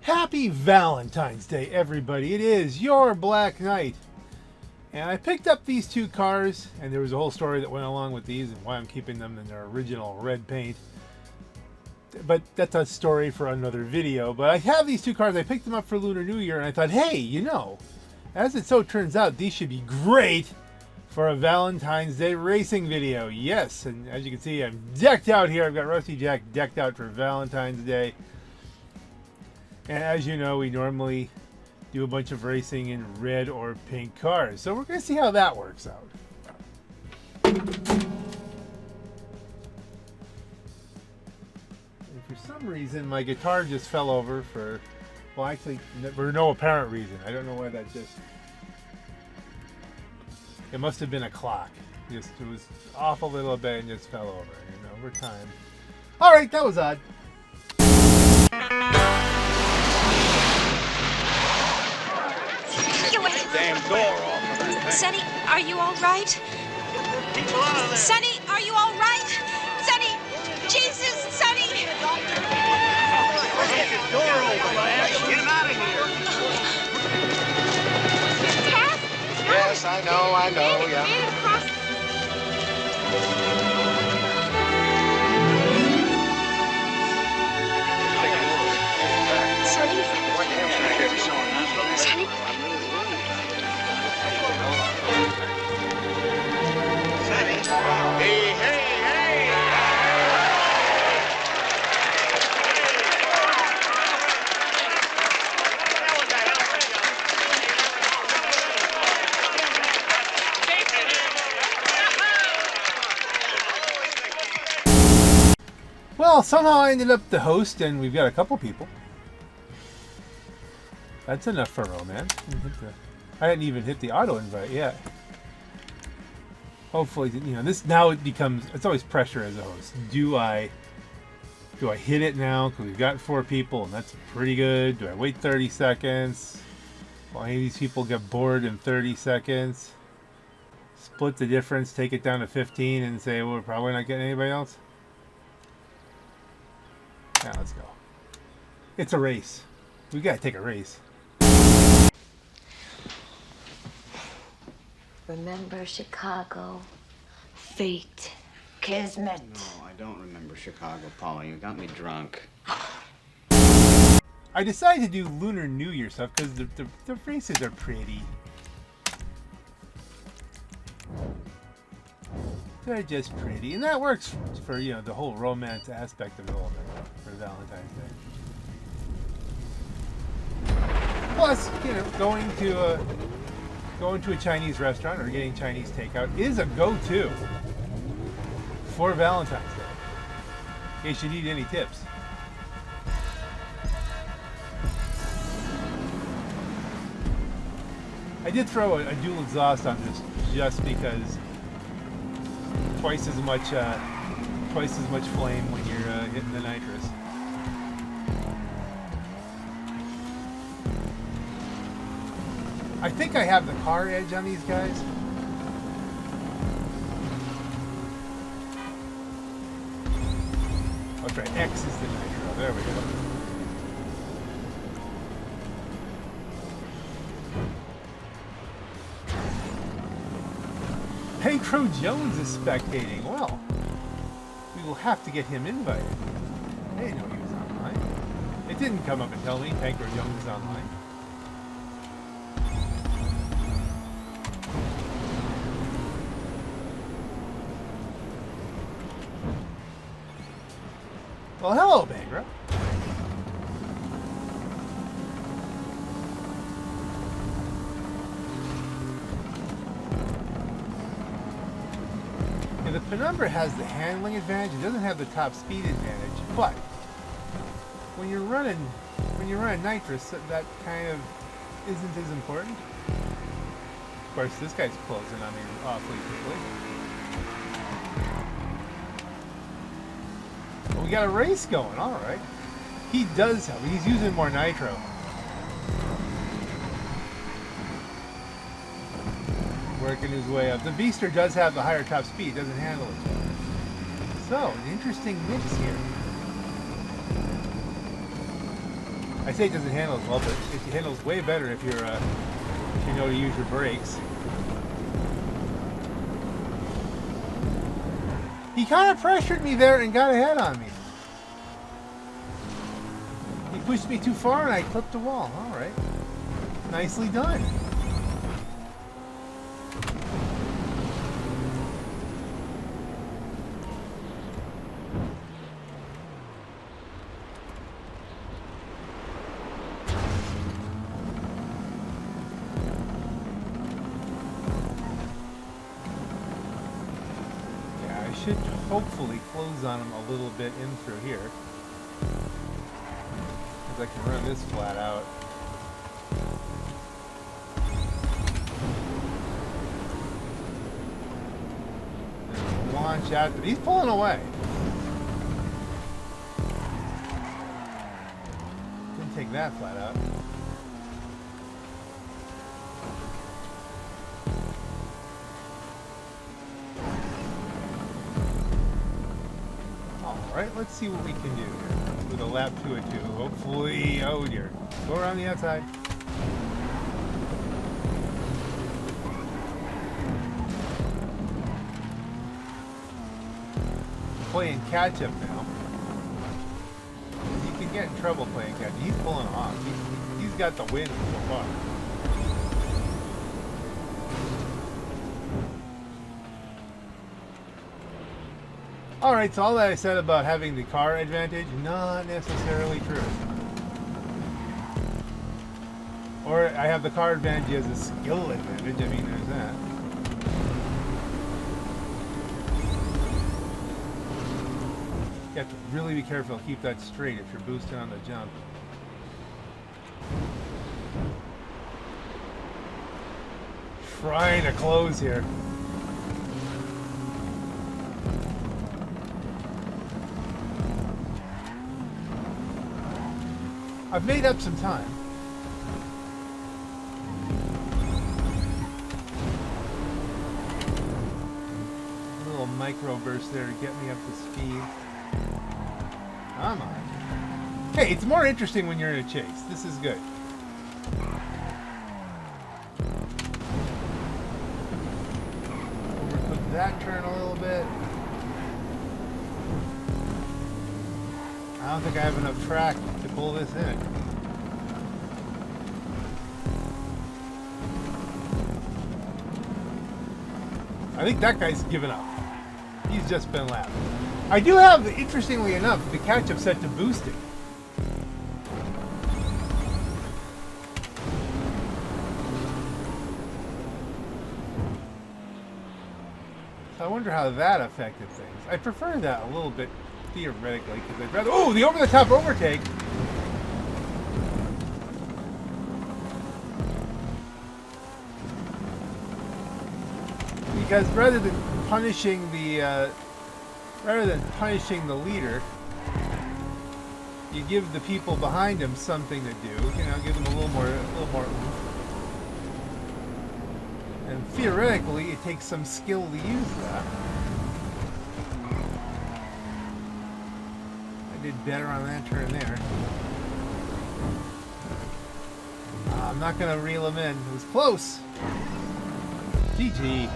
Happy Valentine's Day, everybody. It is your Black Knight. And I picked up these two cars, and there was a whole story that went along with these and why I'm keeping them in their original red paint. But that's a story for another video. But I have these two cars. I picked them up for Lunar New Year, and I thought, hey, you know, as it so turns out, these should be great for a Valentine's Day racing video. Yes, and as you can see, I'm decked out here. I've got Rusty Jack decked out for Valentine's Day. And as you know, we normally do a bunch of racing in red or pink cars. So we're going to see how that works out. And for some reason, my guitar just fell over for, well, actually, for no apparent reason. I don't know why that just... It must have been a clock. It was off a little bit and just fell over. And over time. All right, that was odd. Damn door off. Sonny, are you all right? Sonny, are you all right? Sonny, Jesus, Sonny! Get the door open, man. Get him out of here. Pat? Yes, I know, yeah. Sonny? Sonny? Hey, hey, hey! Well, somehow I ended up the host, and we've got a couple people. That's enough for romance. I didn't even hit the auto invite yet. Hopefully, you know, this now it becomes, it's always pressure as a host. Do I hit it now? Because we've got 4 people, and that's pretty good. Do I wait 30 seconds? Will any of these people get bored in 30 seconds? Split the difference, take it down to 15, and say, well, we're probably not getting anybody else? Now let's go. It's a race. We gotta take a race. Remember Chicago, fate, kismet. No, I don't remember Chicago, Paula. You got me drunk. I decided to do Lunar New Year stuff because the races are pretty. They're just pretty. And that works for, you know, the whole romance aspect of it all for Valentine's Day. Plus, you know, going to a Chinese restaurant or getting Chinese takeout is a go-to for Valentine's Day. In case you need any tips. I did throw a dual exhaust on this just because twice as much flame when you're hitting the nitrous. I think I have the car edge on these guys. That's right, X is the nitro. There we go. Pedro Jones is spectating. Well, we will have to get him invited. I didn't know he was online. It didn't come up and tell me Pedro Jones is online. Well, hello, Bangra. And the Penumbra has the handling advantage. It doesn't have the top speed advantage, but when you're running nitrous, that kind of isn't as important. Of course, this guy's closing on me awfully quickly. We got a race going, all right. He does have, he's using more nitro. Working his way up. The Beaster does have the higher top speed, doesn't handle it. So, an interesting mix here. I say it doesn't handle as well, but it handles way better if you're if you know to use your brakes. He kind of pressured me there and got ahead on me. He pushed me too far and I clipped the wall. All right. Nicely done. Should hopefully close on them a little bit in through here. Because I can run this flat out. And launch out. He's pulling away. Didn't take that flat out. Alright, let's see what we can do here with a lap 2 at 2. Hopefully, oh dear. Go around the outside. Playing catch up now. You can get in trouble playing catch. He's pulling off. He's got the win so far. Alright, so all that I said about having the car advantage, not necessarily true. Or I have the car advantage as a skill advantage, I mean there's that. You have to really be careful to keep that straight if you're boosting on the jump. Trying to close here. I've made up some time. A little micro burst there to get me up to speed. Come on. Hey, it's more interesting when you're in a chase. This is good. Overcook that turn a little bit. I don't think I have enough track to pull this in. I think that guy's given up. He's just been lapped. I do have, interestingly enough, the catch-up set to boosting. So I wonder how that affected things. I prefer that a little bit theoretically, because I'd rather... Oh, the over-the-top overtake! Because rather than punishing the leader, you give the people behind him something to do. You know, give them a little more oomph. And theoretically, it takes some skill to use that. I did better on that turn there. I'm not going to reel him in. It was close. GG.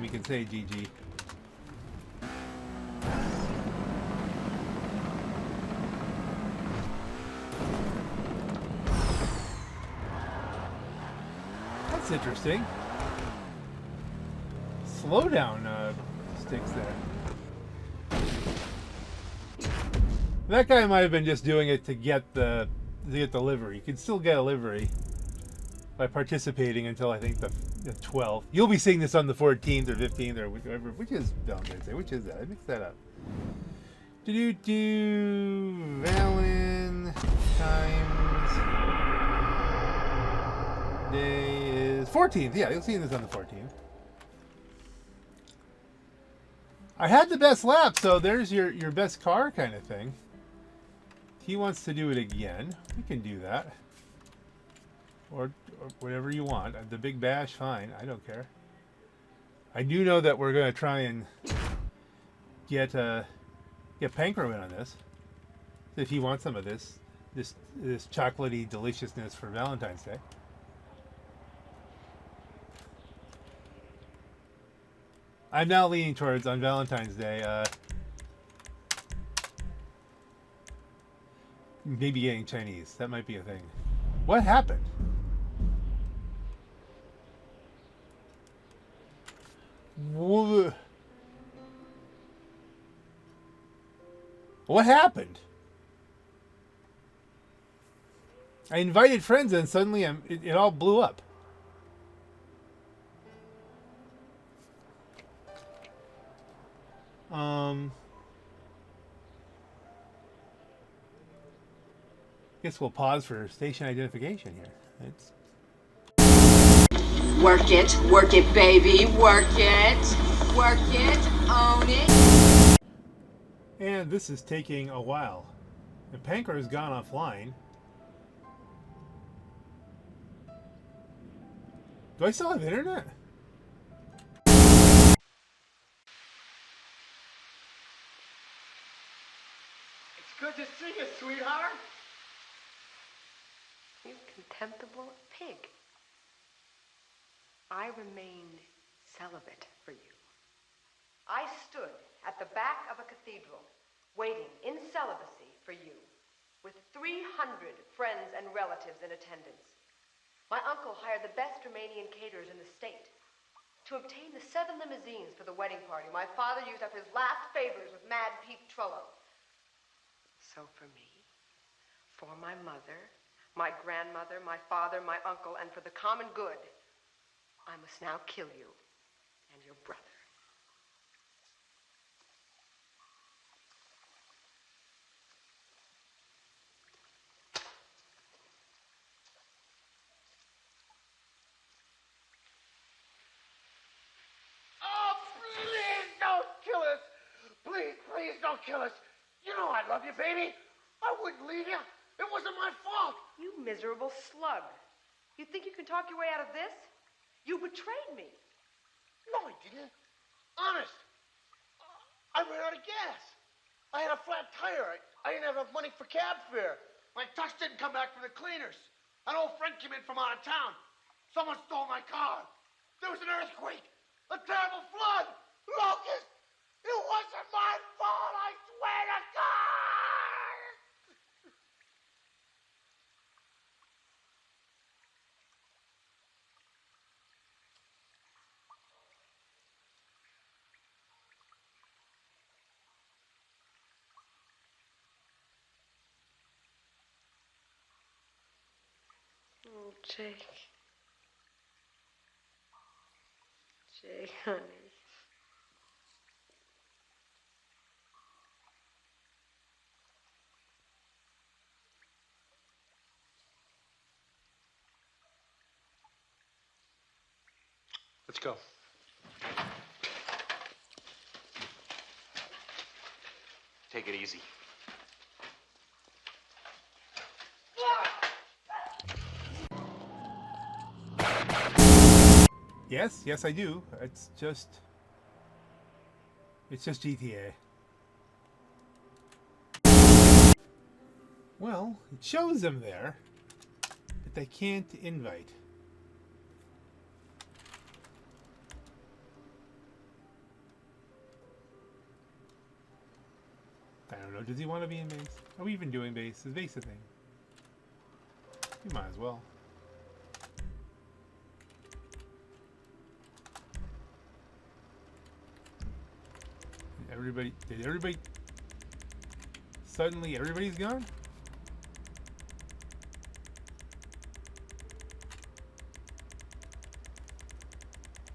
We can say GG. That's interesting. Slowdown sticks there. That guy might have been just doing it to get the livery. You can still get a livery by participating until I think the 12th. You'll be seeing this on the 14th or 15th or whatever. Which is Valentine's Day? Which is that? I mixed that up. Valentine's Day is 14th. Yeah, you'll see this on the 14th. I had the best lap, so there's your best car kind of thing. He wants to do it again. We can do that. or whatever you want. The Big Bash, fine. I don't care. I do know that we're going to try and get Pankro in on this. If he wants some of this chocolatey deliciousness for Valentine's Day. I'm now leaning towards, on Valentine's Day, maybe getting Chinese. That might be a thing. What happened? What happened? I invited friends and suddenly it all blew up. Guess we'll pause for station identification here. Work it, baby, work it, own it. And this is taking a while. And Pankro has gone offline. Do I still have internet? It's good to see you, sweetheart. You contemptible pig. I remained celibate for you. I stood at the back of a cathedral, waiting in celibacy for you, with 300 friends and relatives in attendance. My uncle hired the best Romanian caterers in the state. To obtain the 7 limousines for the wedding party, my father used up his last favors with Mad Pete Trullo. So for me, for my mother, my grandmother, my father, my uncle, and for the common good, I must now kill you and your brother. Oh, please don't kill us. Please don't kill us. You know I love you, baby. I wouldn't leave you. It wasn't my fault. You miserable slug. You think you can talk your way out of this? You betrayed me. No, I didn't. Honest. I ran out of gas. I had a flat tire. I didn't have enough money for cab fare. My tux didn't come back from the cleaners. An old friend came in from out of town. Someone stole my car. There was an earthquake. A terrible flood. Locust. It wasn't my fault, I swear to God. Oh, Jake. Jake, honey. Let's go. Take it easy. Yes, I do. It's just GTA. Well, it shows them there, but they can't invite. I don't know. Does he want to be in base? Are we even doing base? Is base a thing? You might as well. Did everybody suddenly everybody's gone?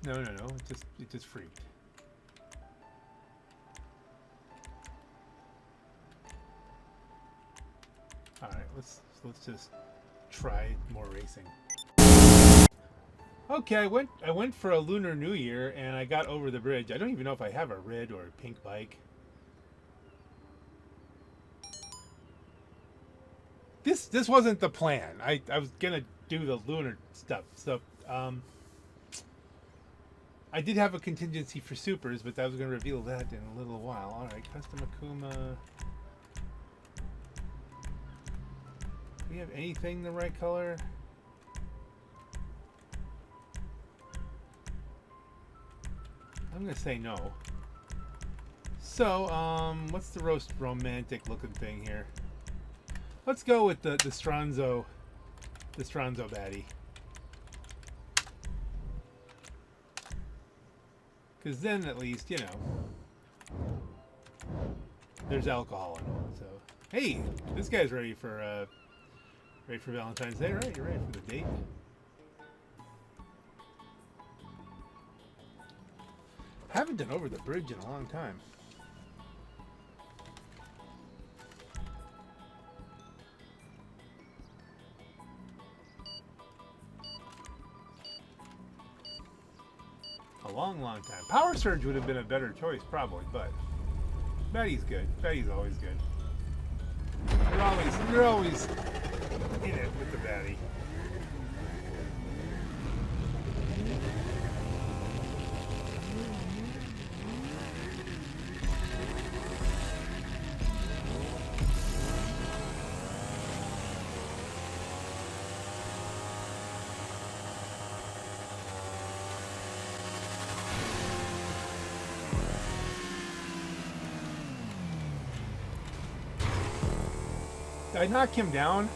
No, it just freaked. All right, let's just try more racing. Okay, I went for a Lunar New Year and I got over the bridge. I don't even know if I have a red or a pink bike. This wasn't the plan. I was gonna do the lunar stuff. So I did have a contingency for supers, but I was going to reveal that in a little while. All right, custom Akuma. Do we have anything the right color? I'm going to say no. So, what's the most romantic looking thing here? Let's go with the Stronzo baddie. Because then at least, you know, there's alcohol in it. So, hey, this guy's ready for Valentine's Day, right? You're ready for the date. Haven't been over the bridge in a long time. A long time. Power Surge would have been a better choice, probably, but Betty's good. Betty's always good. You're always in it with the baddie. Did I knock him down?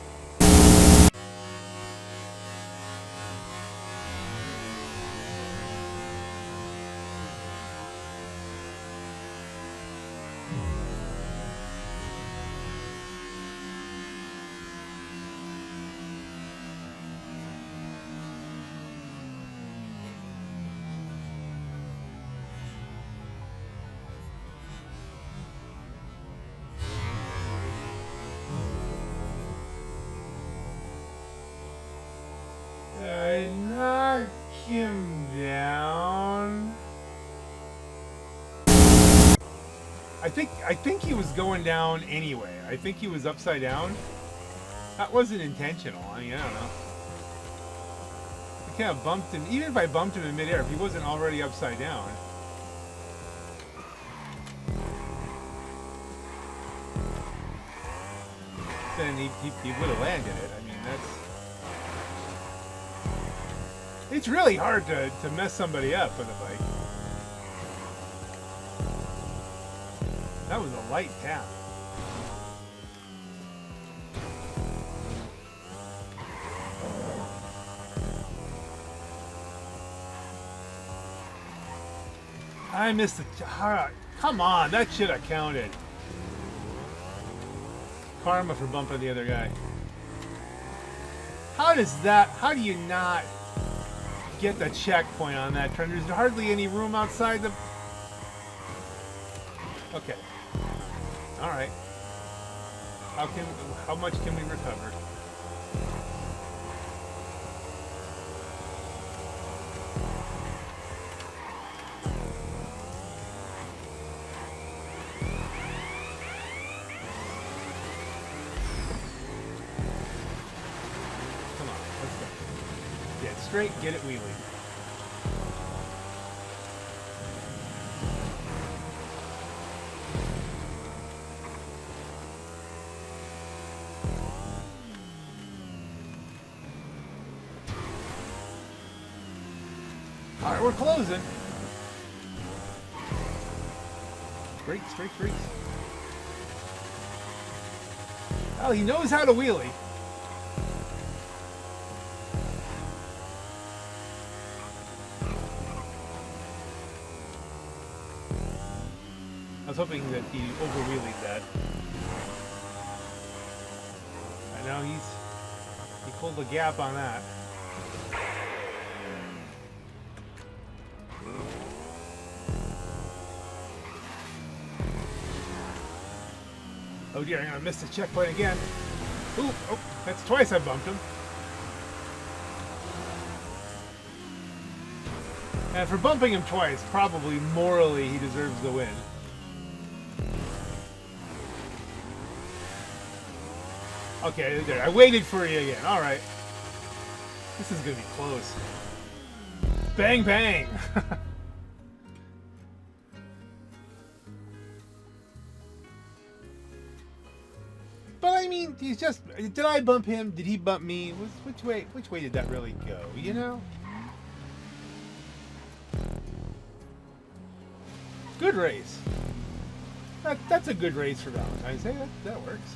I knocked him down. I think he was going down anyway. I think he was upside down. That wasn't intentional. I mean, I don't know. I kind of bumped him. Even if I bumped him in midair, if he wasn't already upside down. Then he would have landed it. I mean, that's... It's really hard to mess somebody up with a bike. That was a light tap. I missed the... Come on, that should have counted. Karma for bumping the other guy. How do you not get the checkpoint on that turn? There's hardly any room outside the... Okay. Alright. How much can we recover? Come on, let's go. Get straight, get it wheelie. Alright, we're closing. Brakes. Oh, he knows how to wheelie. I was hoping that he over-wheelied that. I know he pulled the gap on that. Oh dear, I'm gonna miss the checkpoint again. Ooh, oh, that's twice I bumped him. And for bumping him twice, probably morally he deserves the win. Okay, there. I waited for you again. All right. This is gonna be close. Bang bang! But I mean, he's just. Did I bump him? Did he bump me? Which way did that really go? You know? Good race. That's a good race for Valentine's Day. That works.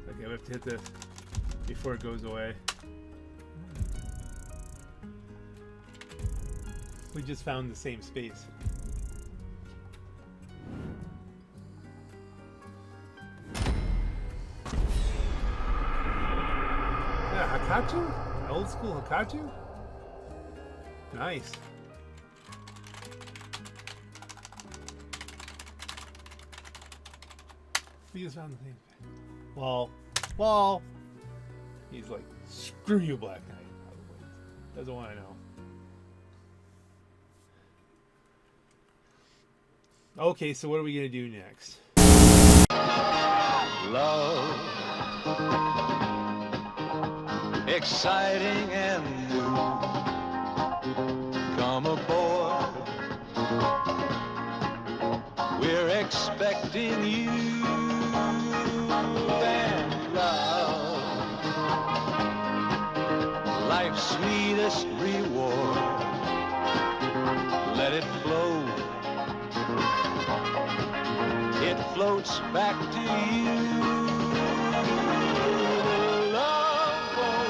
Okay, we have to hit this before it goes away. We just found the same space. Yeah, Hakachu? Old school Hakachu? Nice. We just found the same thing. Wall. He's like, screw you, Black Knight. Doesn't want to know. Okay, so what are we going to do next? Love, exciting and new. Come aboard, we're expecting you. And love, life's sweetest reward. Let it flow. It floats back to you. Love boat.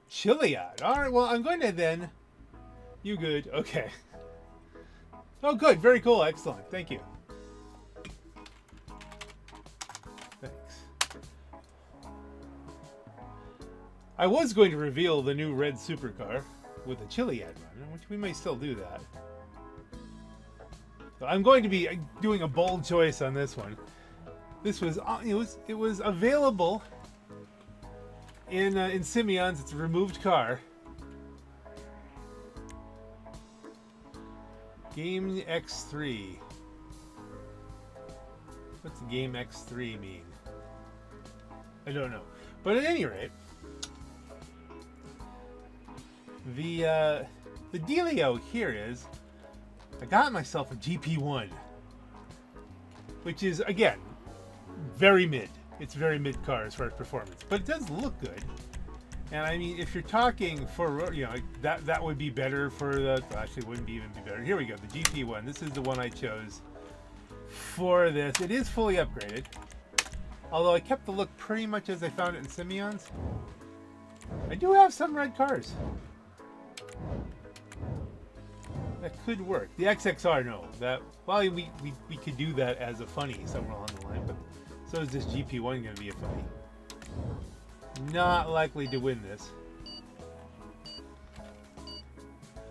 Chiliad. Alright, well, I'm going to then... You good? Okay. Oh, good. Very cool. Excellent. Thank you. Thanks. I was going to reveal the new red supercar with a Chiliad run, which we may still do that. So I'm going to be doing a bold choice on this one. This was it was available in Simeon's. It's a removed car. Game X3. What's Game X3 mean? I don't know. But at any rate, the dealio here is I got myself a GP1, which is, again, very mid. It's very mid car as far as performance, but it does look good. And I mean, if you're talking for, you know, that would be better for the, actually it wouldn't even be better. Here we go, the GP1. This is the one I chose for this. It is fully upgraded, although I kept the look pretty much as I found it in Simeon's. I do have some red cars. That could work. The XXR, no. That, well, we could do that as a funny somewhere along the line, but so is this GP1 going to be a funny. Not likely to win this.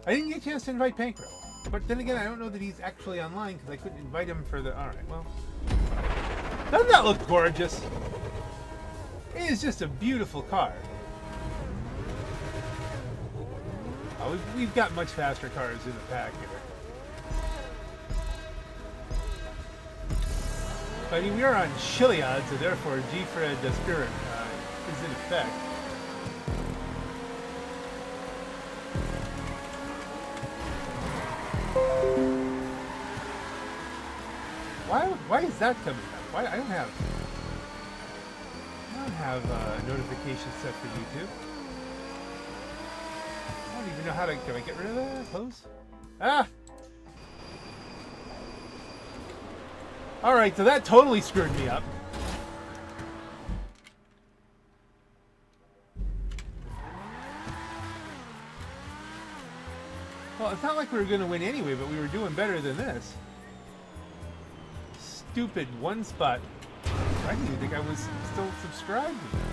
I didn't get a chance to invite Pankro, but then again, I don't know that he's actually online because I couldn't invite him for the. All right, well, doesn't that look gorgeous? It is just a beautiful car. We've got much faster cars in the pack here. But I mean, we are on Chiliad, so therefore G-Fred Spirit is in effect. Why is that coming up? Why I don't have notifications set for YouTube. I don't even know how to. Can I get rid of that? Close? Ah! Alright, so that totally screwed me up. Well, it's not like we were going to win anyway, but we were doing better than this. Stupid one spot. I didn't even think I was still subscribed to that.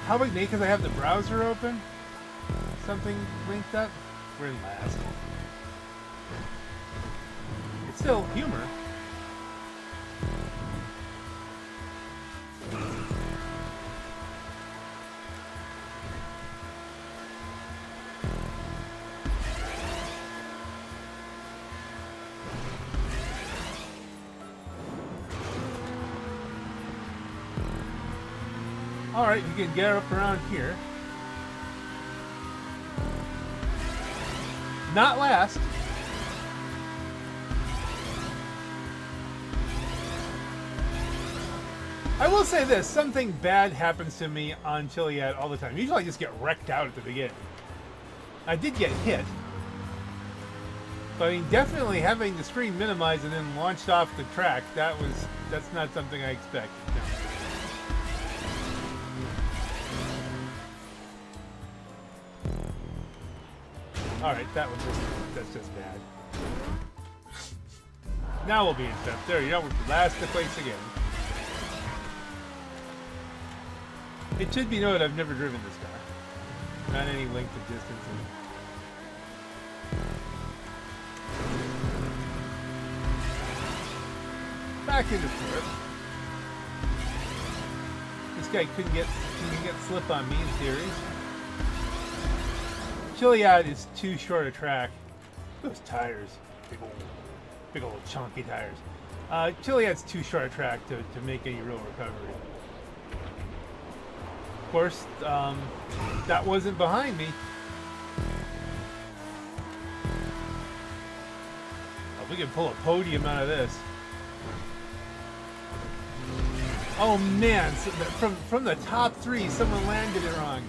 How about me? Because I have the browser open? something linked up? We're in last. It's still humor. Alright, you can get up around here. Not last. I will say this, something bad happens to me on Chiliad all the time. Usually I just get wrecked out at the beginning. I did get hit. But I mean, definitely having the screen minimized and then launched off the track, that's not something I expected. No. Alright, that's just bad. Now we'll be in fifth. There you go, we're last to place again. It should be noted I've never driven this car. Not any length of distance. Back into fourth. This guy couldn't get slip on me in theory. Chiliad is too short a track. Those tires, big old chunky tires. Chiliad's too short a track to make any real recovery. Of course, that wasn't behind me. Oh, we can pull a podium out of this. Oh man, so from the top three, someone landed it wrong.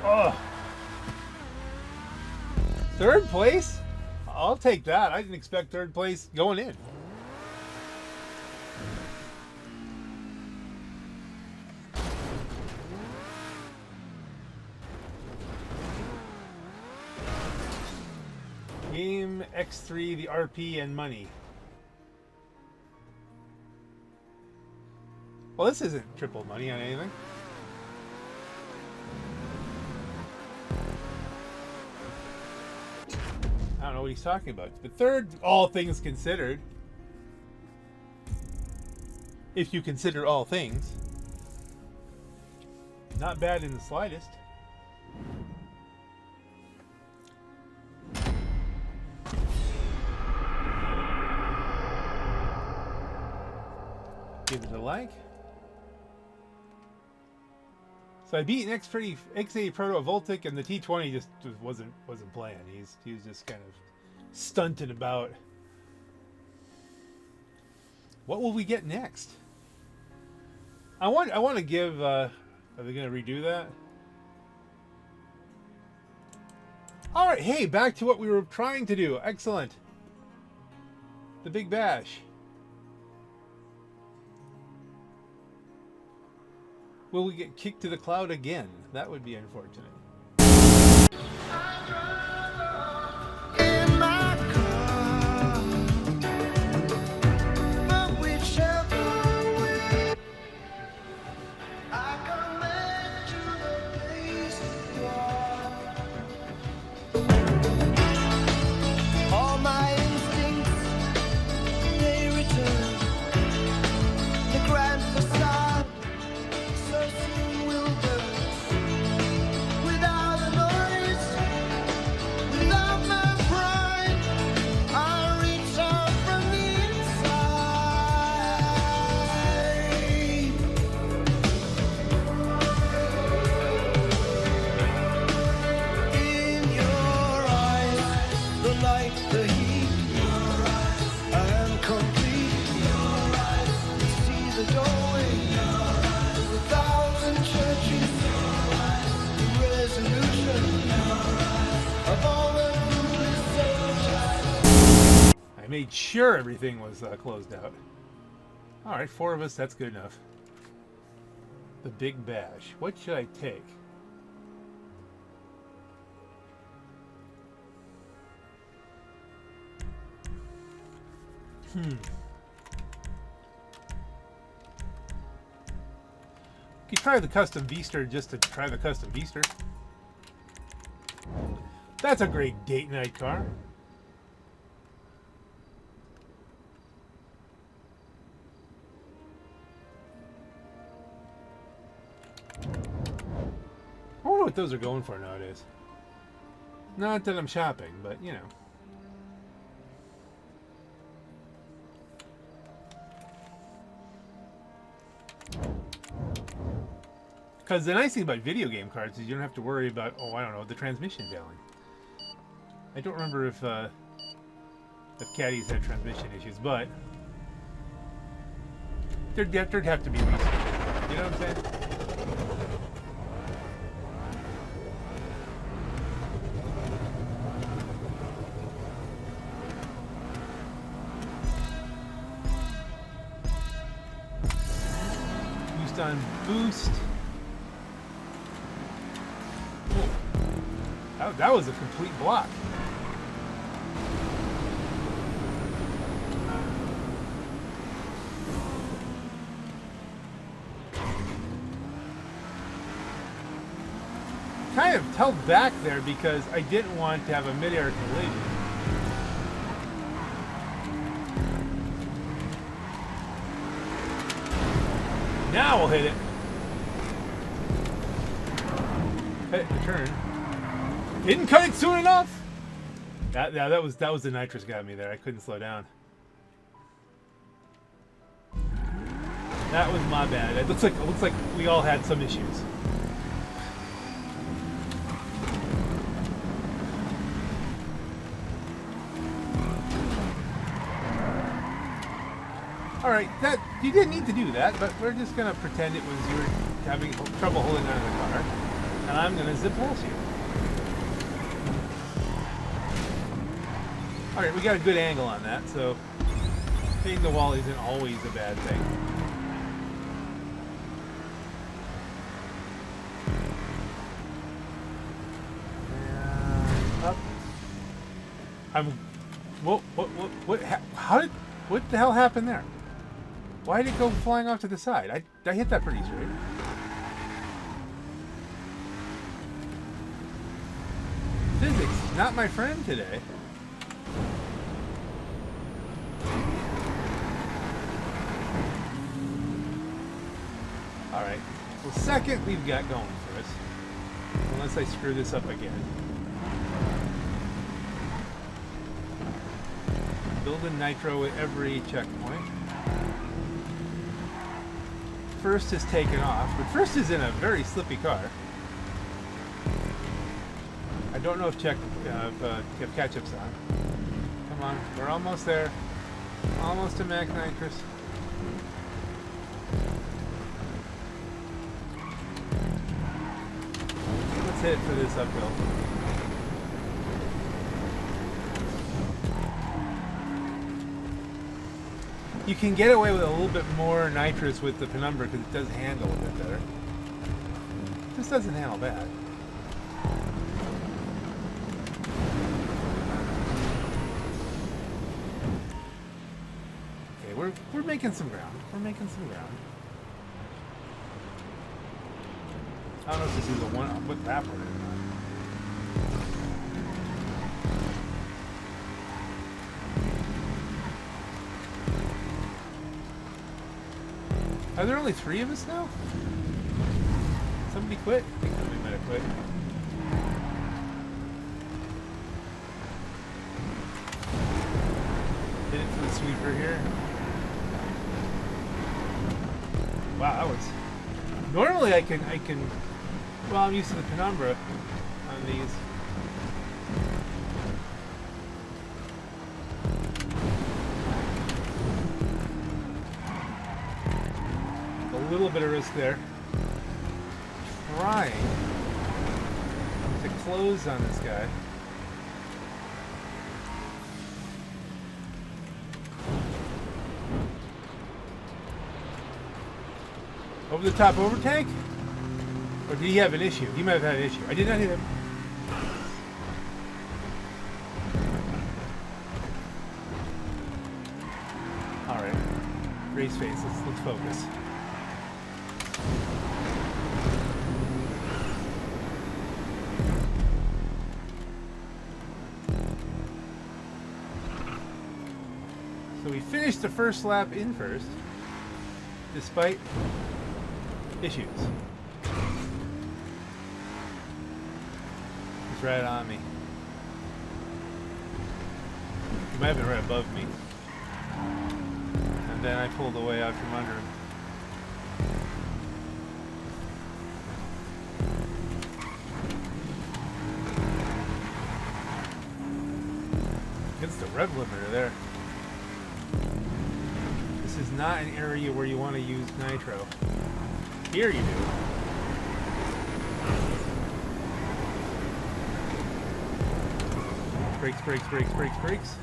Oh. Third place? I'll take that. I didn't expect third place going in. Game X3, the RP, and money. Well, this isn't triple money on anything. I don't know what he's talking about. But third, all things considered. If you consider all things. Not bad in the slightest. Give it a like. So I beat an X80 Proto Voltic, and the T20 just wasn't playing. He was just kind of stunted about. What will we get next? I want to give. Are they going to redo that? All right. Hey, back to what we were trying to do. Excellent. The Big Bash. Will we get kicked to the cloud again? That would be unfortunate. Made sure everything was closed out. All right, 4 of us, that's good enough. The Big Bash. What should I take? You try the custom V-ster just to try the custom V-ster. That's a great date night car. I wonder what those are going for nowadays. Not that I'm shopping, but you know. Because the nice thing about video game cards is you don't have to worry about, oh, I don't know, the transmission failing. I don't remember if caddies had transmission issues, but there'd have to be reason. You know what I'm saying? Boost on boost. Oh, that was a complete block. Kind of held back there because I didn't want to have a mid-air collision. Now we'll hit it. Hit the turn. Didn't cut it soon enough. That was the nitrous got me there. I couldn't slow down. That was my bad. It looks like we all had some issues. Alright, that you didn't need to do that, but we're just gonna pretend it was you were having trouble holding on to the car. And I'm gonna zip past you. Alright, we got a good angle on that, so hitting the wall isn't always a bad thing. And up. What the hell happened there? Why did it go flying off to the side? I hit that pretty straight. Physics, not my friend today. Alright. Well, second we've got going for us. Unless I screw this up again. Building nitro at every checkpoint. First is taken off, but first is in a very slippy car. I don't know if catch-up's on. Come on, we're almost there. Almost to max nitrous. Let's hit for this uphill. You can get away with a little bit more nitrous with the penumbra because it does handle a bit better. This doesn't handle bad. Okay, we're making some ground. We're making some ground. I don't know if this is a what lap we're in. Are there only 3 of us now? Somebody quit? I think somebody might have quit. Hit it for the sweeper here. Wow, that was... Normally I can... Well, I'm used to the penumbra on these. A little bit of risk there. Trying to close on this guy. Over the top overtake? Or did he have an issue? He might have had an issue. I did not hit him. Alright. Race face. Let's focus. finished the first lap in first, despite issues. He's right on me. He might have been right above me. And then I pulled away out from under him. It's the rev limiter there. This is not an area where you want to use nitro. Here you do. Brakes, brakes, brakes, brakes, brakes.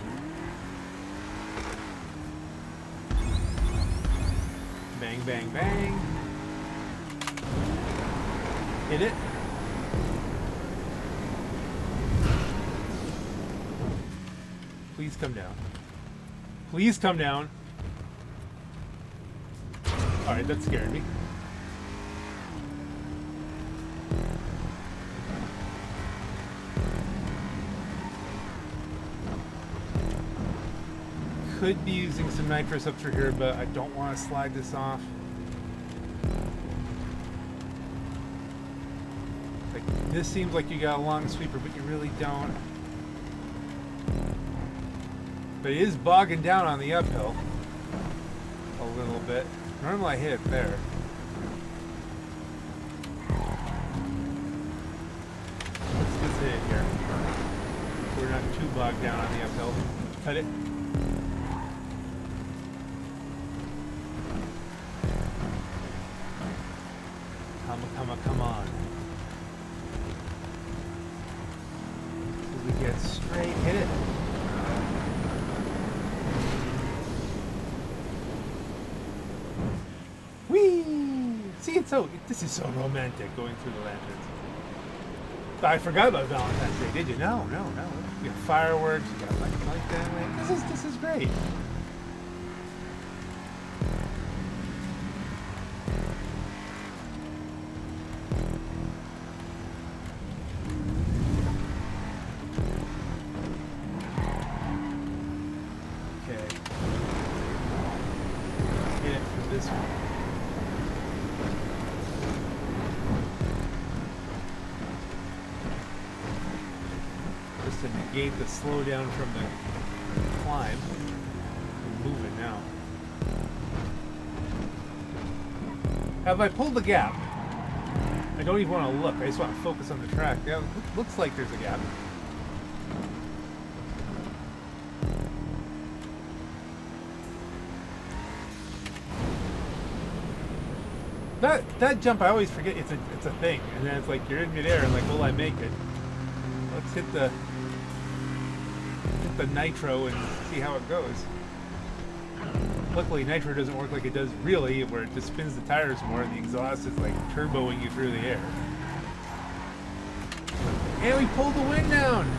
Bang, bang, bang. Hit it. Please come down. Please come down. Alright, that scared me. Could be using some nitrous up through here, but I don't want to slide this off. Like, this seems like you got a long sweeper, but you really don't. But it is bogging down on the uphill a little bit. Normally I hit it there. Let's hit it here. We're not too bogged down on the uphill. Cut it. Come on. As we get straight, hit it. Whee! See, this is so romantic going through the lanterns. I forgot about Valentine's Day, did you? No. You got fireworks, you got light family. This is great. To negate the slowdown from the climb. We're moving now. Have I pulled the gap? I don't even want to look. I just want to focus on the track. Yeah, it looks like there's a gap. That jump, I always forget it's a thing, and then it's like you're in midair and like, will I make it? Let's hit the nitro and see how it goes. Luckily, nitro doesn't work like it does really, where it just spins the tires more and the exhaust is like turboing you through the air. And we pulled the wind down!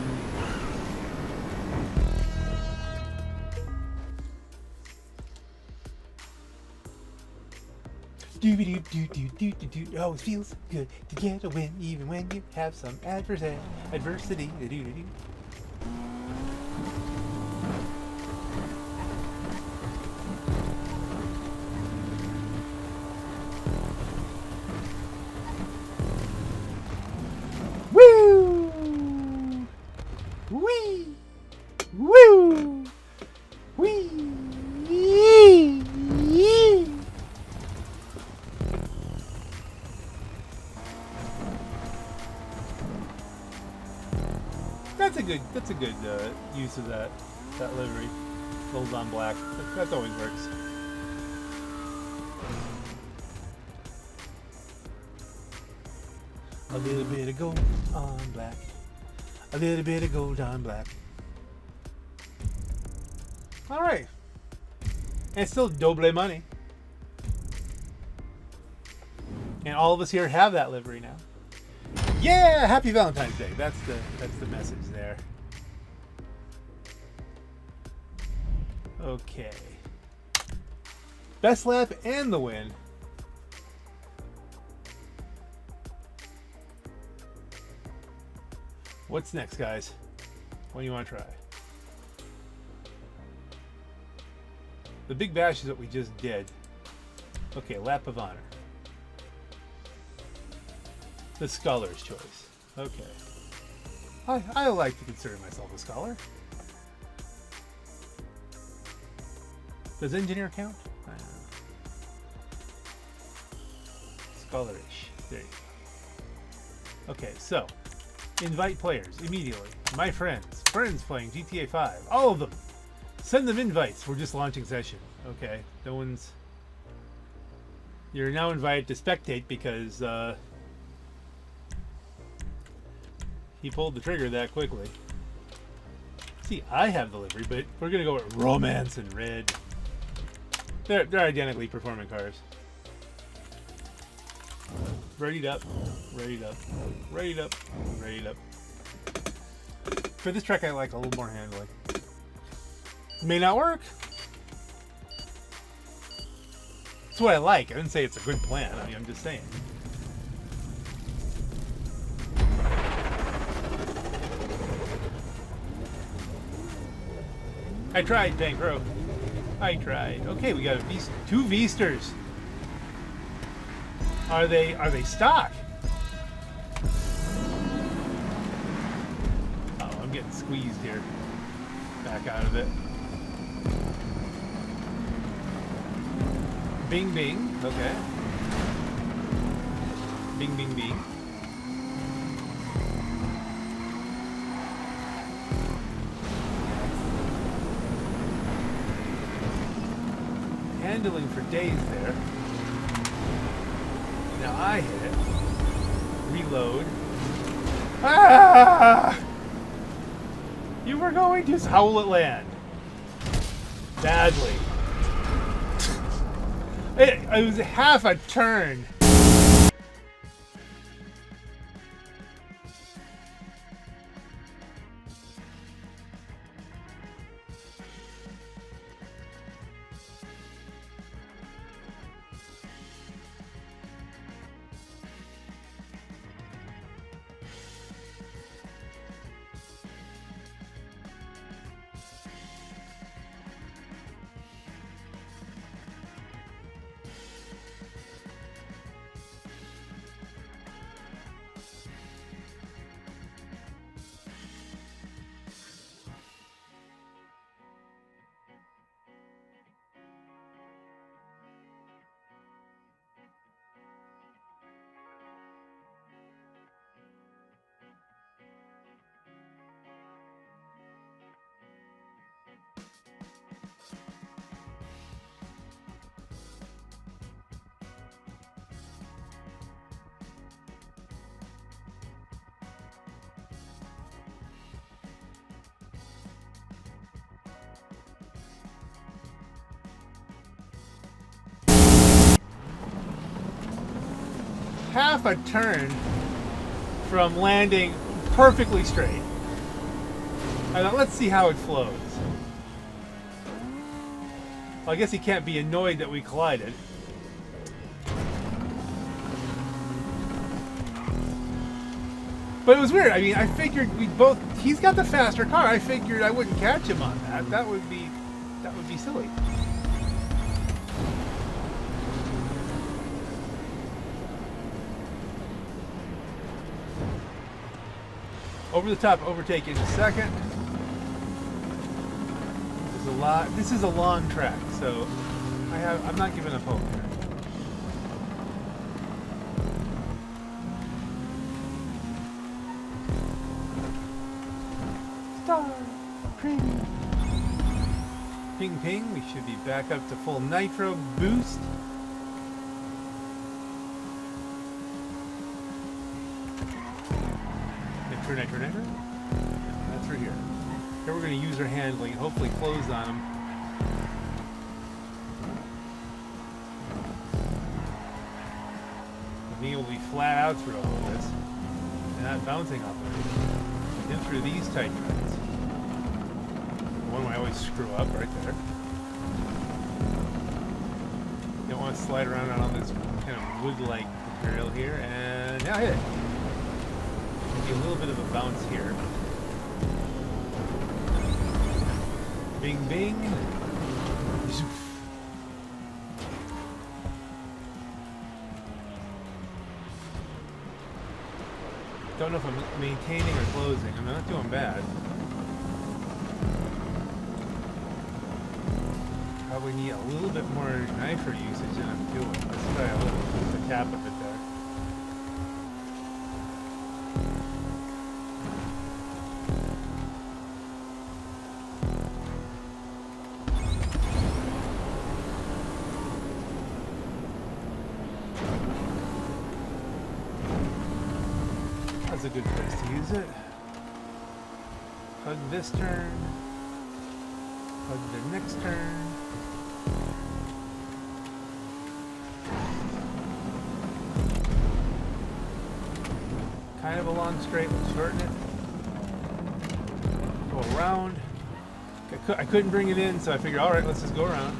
Oh, it feels good to get a win, even when you have some adversity. Woo! Wee! Woo! Wee! That's a good use of that livery. Gold on black. That always works. A little bit of gold on black. A little bit of gold on black. All right. And it's still doble money. And all of us here have that livery now. Yeah, happy Valentine's Day. That's the message there. Okay. Best lap and the win. What's next, guys? What do you want to try? The Big Bash is what we just did. Okay, Lap of Honor. The Scholar's Choice. Okay. I like to consider myself a scholar. Does engineer count? I don't know. Scholarish. There you go. Okay, so invite players immediately. My friends. Friends playing GTA5. All of them. Send them invites. We're just launching session. Okay. No one's... You're now invited to spectate because he pulled the trigger that quickly. See, I have the livery, but we're going to go with Romance and Red. They're identically performing cars. Readied up, readied up, readied up, readied up. For this track, I like a little more handling. May not work. That's what I like. I didn't say it's a good plan. I mean, I'm just saying. I tried, Bankro. I tried. Okay, we got two V-sters. Are they stock? Oh, I'm getting squeezed here. Back out of it. Bing bing. Okay. Bing bing bing. Handling for days there. Now I hit it. Reload. Ah! You were going to... How will it land? Badly. It was half a turn. Half a turn from landing perfectly straight. I thought, let's see how it flows. Well, I guess he can't be annoyed that we collided. But it was weird. I mean, I figured we both... He's got the faster car. I figured I wouldn't catch him on that. That would be silly. Over the top overtake in a second. This is a long track, so I'm not giving up hope here. Star premium. Ping ping, we should be back up to full nitro boost. Nitro. That's right here. Here we're going to use our handling and hopefully close on them. Being able to be flat out through all of this and not bouncing off of it. In through these tight tracks. The one I always screw up right there. You don't want to slide around on all this kind of wood-like material here, and now hit it. A little bit of a bounce here. Bing bing. Zoof. Don't know if I'm maintaining or closing. I'm not doing bad. Probably need a little bit more nitro usage than I'm doing. Let's try a little, just a tap of it there. That's a good place to use it. Hug this turn. Hug the next turn. Kind of a long straight, let's shorten it. Go around. I couldn't bring it in, so I figured, alright, let's just go around.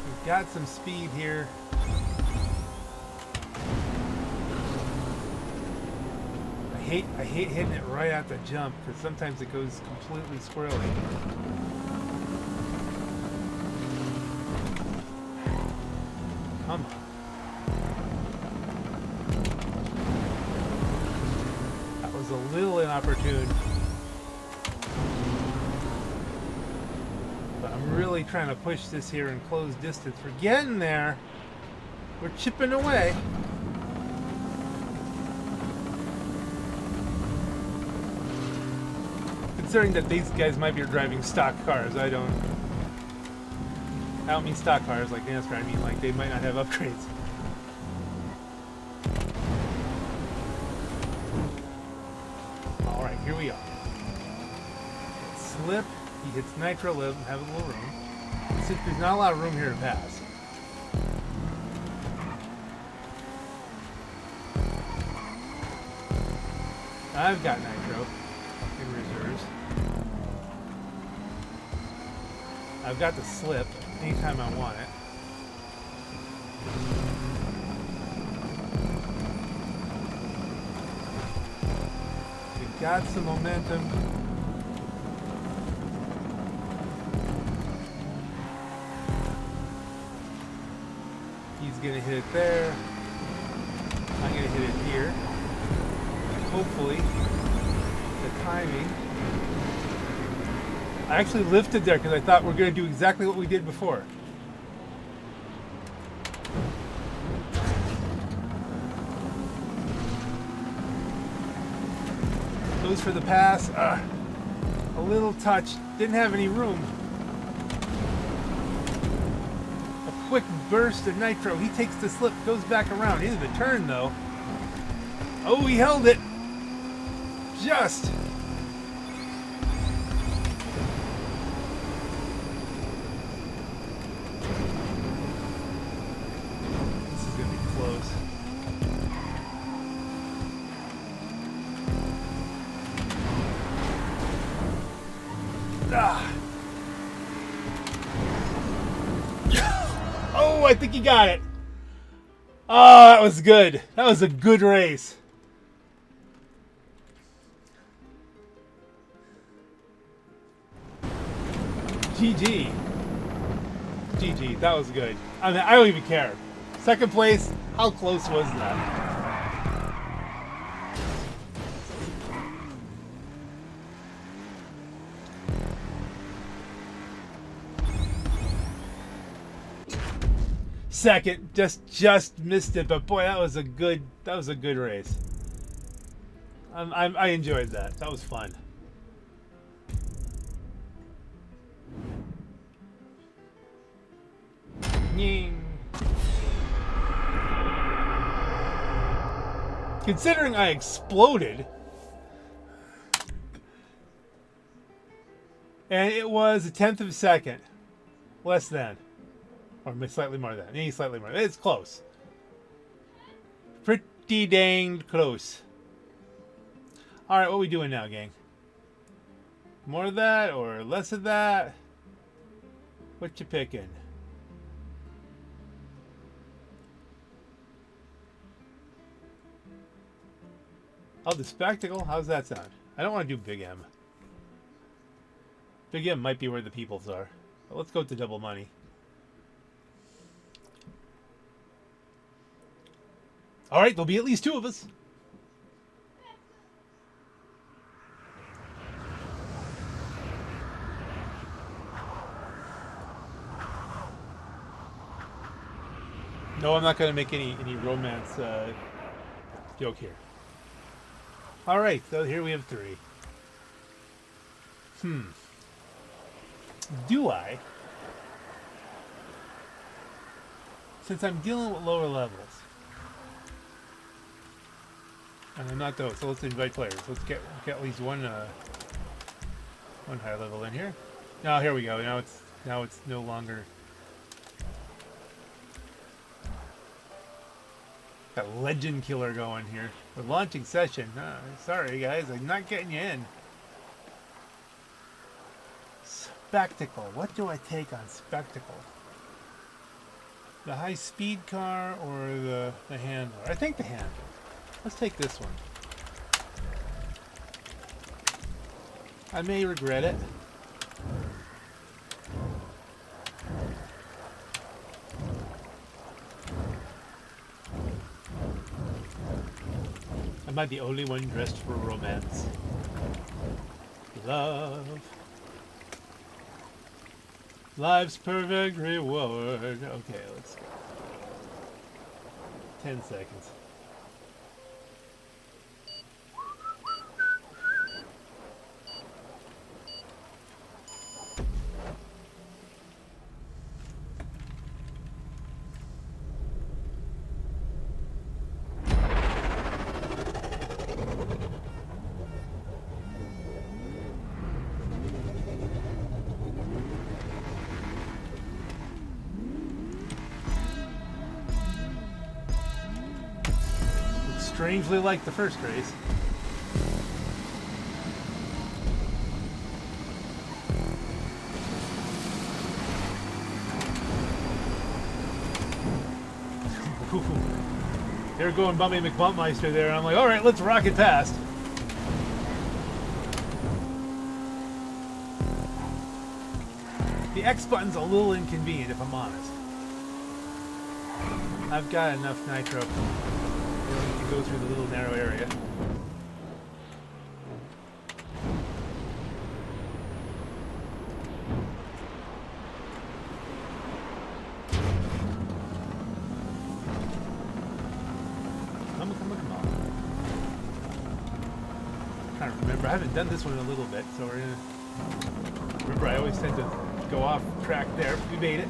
We've got some speed here. I hate hitting it right at the jump because sometimes it goes completely squirrely. Come on. That was a little inopportune. But I'm really trying to push this here in close distance. We're getting there. We're chipping away. Considering that these guys might be driving stock cars, I don't mean stock cars like NASCAR, I mean like they might not have upgrades. Alright, here we are. Slip, he hits nitro, let him have a little room. Since there's not a lot of room here to pass. I've got nitro in reserves. I've got the slip anytime I want it. We've got some momentum. He's gonna hit it there. I'm gonna hit it here. Hopefully, the timing. I actually lifted there because I thought we're going to do exactly what we did before. Goes for the pass. A little touch. Didn't have any room. A quick burst of nitro. He takes the slip, goes back around. Into the turn though. Oh, he held it. Just. Oh, I think he got it. Oh, that was good. That was a good race. GG. GG. That was good. I mean, I don't even care. Second place. How close was that? Second, just missed it, but boy, that was a good race. I enjoyed that. That was fun. Ying. Considering I exploded, and it was a 1/10 of a second, less than. Or slightly more than. Maybe slightly more. It's close. Pretty dang close. Alright, what are we doing now, gang? More of that or less of that? What you picking? Oh, the spectacle? How's that sound? I don't want to do Big M. Big M might be where the peoples are. But let's go to double money. Alright, there'll be at least 2 of us. No, I'm not going to make any romance joke here. Alright, so here we have 3. Do I? Since I'm dealing with lower levels. And I'm not those, so let's invite players. Let's get at least one higher level in here. Now here we go. Now it's no longer. Got legend killer going here. We're launching session. Sorry guys, I'm not getting you in. Spectacle. What do I take on spectacle? The high speed car or the handler? I think the handler. Let's take this one. I may regret it. Am I the only one dressed for romance? Love. Life's perfect reward. Okay, let's go. 10 seconds. Strangely like the first race. They're going Bummy McBumpmeister there, and I'm like, alright, let's rock it past. The X button's a little inconvenient, if I'm honest. I've got enough nitro. Go through the little narrow area. Come on. I can't remember. I haven't done this one in a little bit, so we're gonna. Remember, I always tend to go off track there. We made it.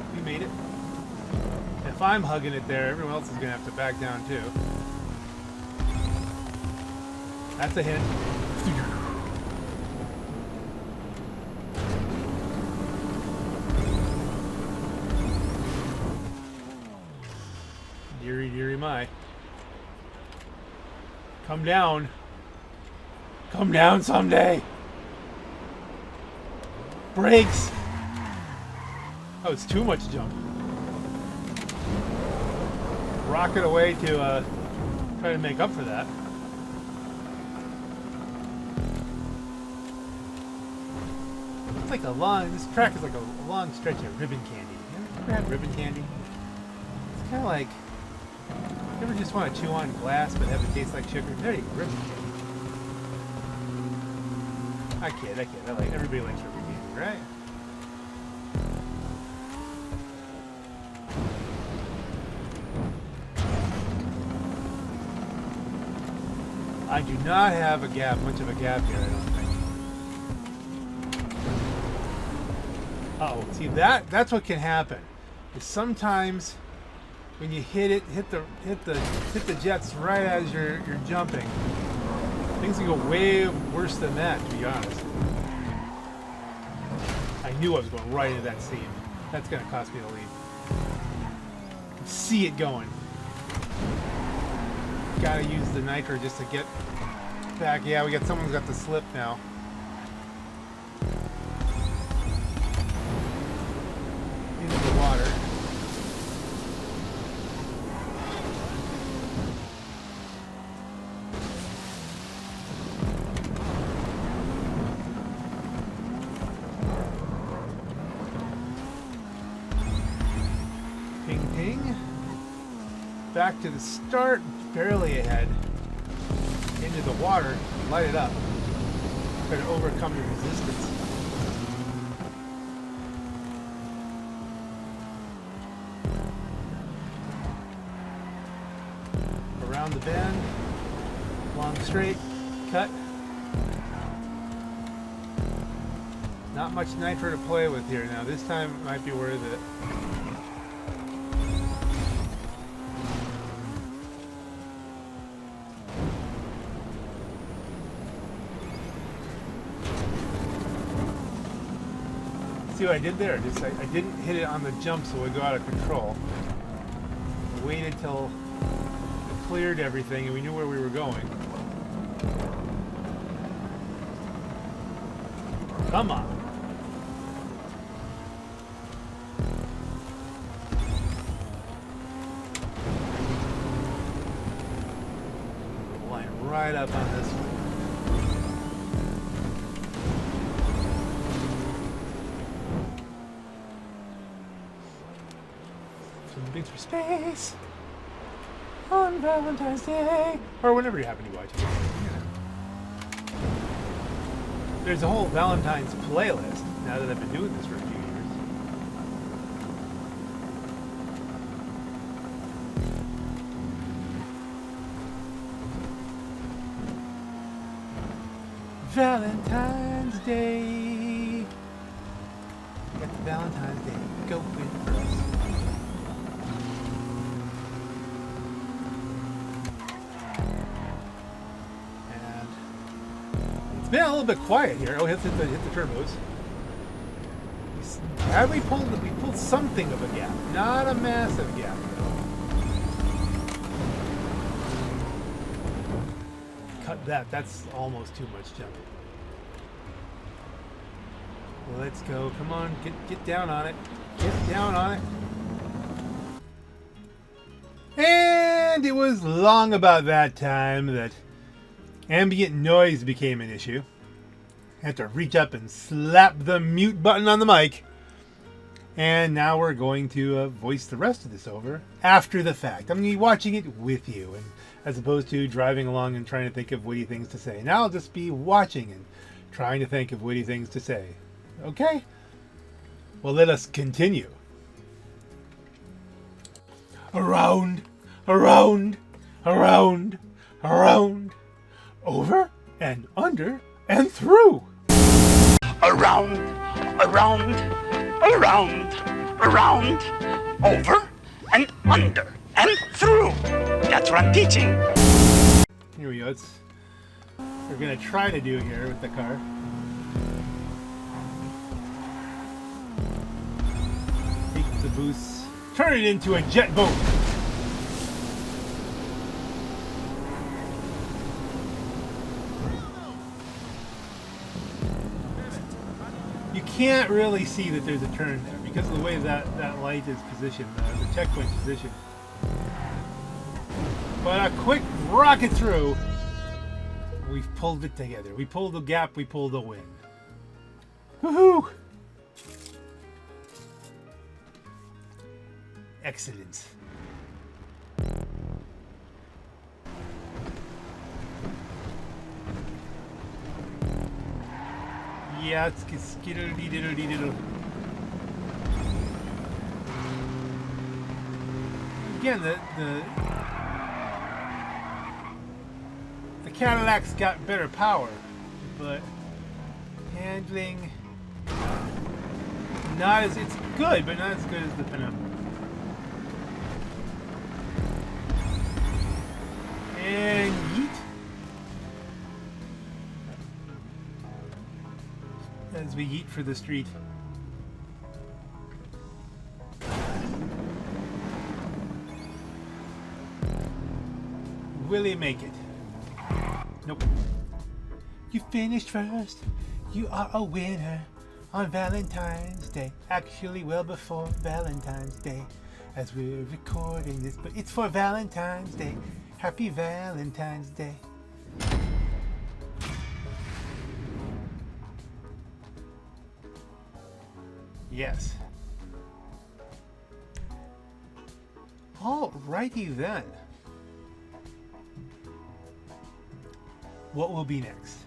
If I'm hugging it there, everyone else is gonna have to back down too. That's a hit. Deary my. Come down. Come down someday. Brakes. Oh, it's too much jump. Rocket away to try to make up for that. Like this track is like a long stretch of ribbon candy. You ever had ribbon candy? It's kind of like, you ever just want to chew on glass but have it taste like sugar? There you go, ribbon candy. I kid. Everybody likes ribbon candy, right? I do not have much of a gap here, I don't think. Oh, see that's what can happen. Is sometimes when you hit the jets right as you're jumping, things can go way worse than that, to be honest. I knew I was going right into that seam. That's gonna cost me the lead. See it going. Gotta use the nitro just to get back. Yeah, someone's got the slip now. back to the start, barely ahead, into the water, light it up, try to overcome the resistance. Around the bend, long straight, cut. Not much nitro to play with here now. This time it might be worth it. See what I did there? Just I didn't hit it on the jump so it would go out of control. I waited till it cleared everything and we knew where we were going. Come on. Line right up on this one. Moving through space on Valentine's Day, or whenever you happen to be watching it. There's a whole Valentine's playlist now that I've been doing this for a few years. Valentine's Day. Got the Valentine's Day going for us. It's been a little bit quiet here. Oh, hit the turbos. We pulled something of a gap, not a massive gap though. Cut that. That's almost too much jumping. Well, let's go. Come on, get down on it. Get down on it. And it was long about that time that ambient noise became an issue. I had to reach up and slap the mute button on the mic. And now we're going to voice the rest of this over after the fact. I'm going to be watching it with you, and as opposed to driving along and trying to think of witty things to say. Now I'll just be watching and trying to think of witty things to say. Okay? Well, let us continue. Around, around, around, around. Over and under and through. Around, around, around, around, over and under and through. That's what I'm teaching. Here we go. It's we're gonna try to do here with the car. Take the boost, turn it into a jet boat. You can't really see that there's a turn there because of the way that light is positioned, the checkpoint position. But a quick rocket through. We've pulled it together. We pulled the gap, we pulled the win. Woohoo! Excellent. Yeah, it's skiddle-dee-diddle-dee-diddle. Again, the Cadillac's got better power, but handling not as it's good, but not as good as the Pinot. And yeet. As we yeet for the street. Will he make it? Nope. You finished first. You are a winner on Valentine's Day. Actually, well before Valentine's Day, as we're recording this, but it's for Valentine's Day. Happy Valentine's Day. Yes. Alrighty then. What will be next?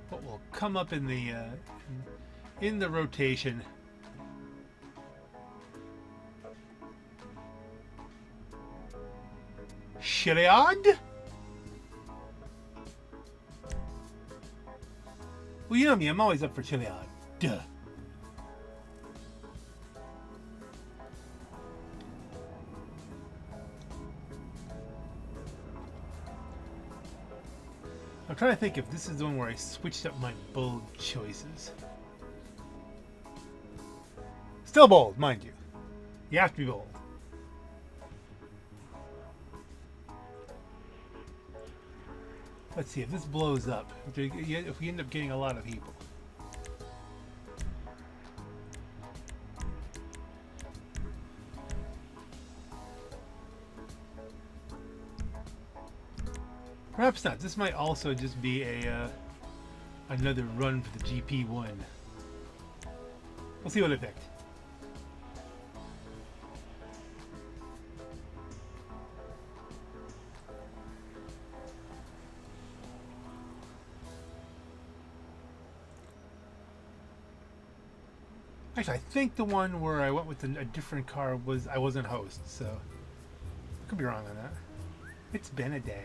What will come up in the rotation? Chiliad? Well, you know me, I'm always up for Chiliad. Duh. I'm trying to think if this is the one where I switched up my bold choices. Still bold, mind you. You have to be bold. Let's see if this blows up. If we end up getting a lot of people. Perhaps not. This might also just be a another run for the GP1. We'll see what I picked. Actually, I think the one where I went with a different car was I wasn't host, so I could be wrong on that. It's been a day.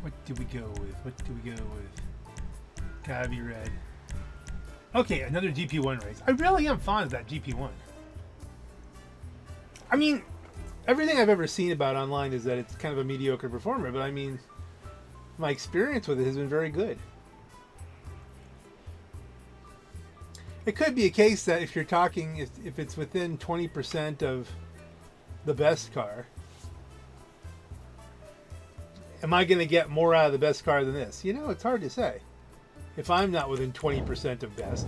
What do we go with? What do we go with? Gotta be red. Okay, another GP1 race. I really am fond of that GP1. I mean, everything I've ever seen about online is that it's kind of a mediocre performer, but I mean, my experience with it has been very good. It could be a case that if you're talking, if it's within 20% of the best car, am I going to get more out of the best car than this? You know, it's hard to say. If I'm not within 20% of best.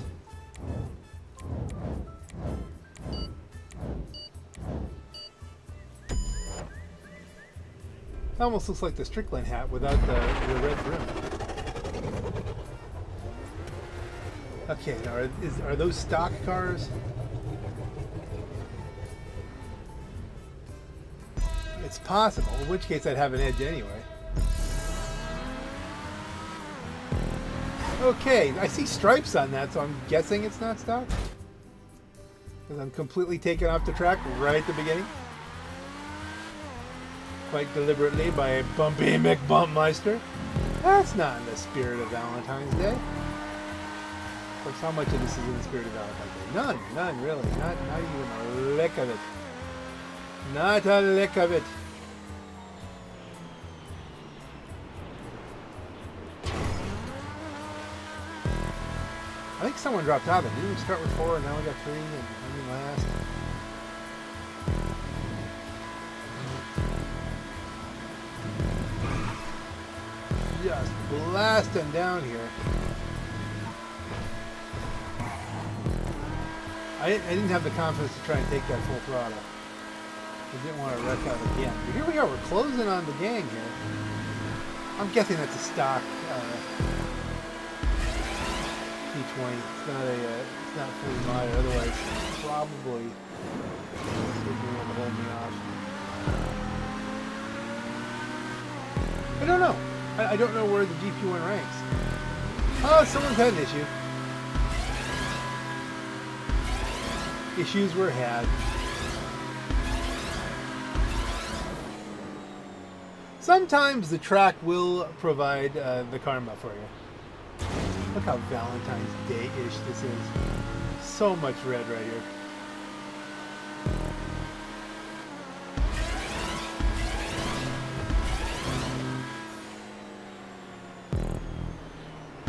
It almost looks like the Strickland hat without the red brim. Okay, now are those stock cars? It's possible, in which case I'd have an edge anyway. Okay, I see stripes on that, so I'm guessing it's not stock. Because I'm completely taken off the track right at the beginning. Quite deliberately by a bumpy McBumpmeister. That's not in the spirit of Valentine's Day. Of course, how much of this is in the spirit of Valentine's Day? None really. Not even a lick of it. Not a lick of it. I think someone dropped out of it. Didn't we start with 4 and now we got 3 and I'm in last? Just blasting down here. I didn't have the confidence to try and take that full throttle. I didn't want to wreck out again. But here we are. We're closing on the gang here. I'm guessing that's a stock P20. It's not fully modded. Otherwise, probably would be able to hold me off. I don't know. I don't know where the GP1 ranks. Oh, someone's had an issue. Issues were had. Sometimes the track will provide the karma for you. Look how Valentine's Day-ish this is. So much red right here.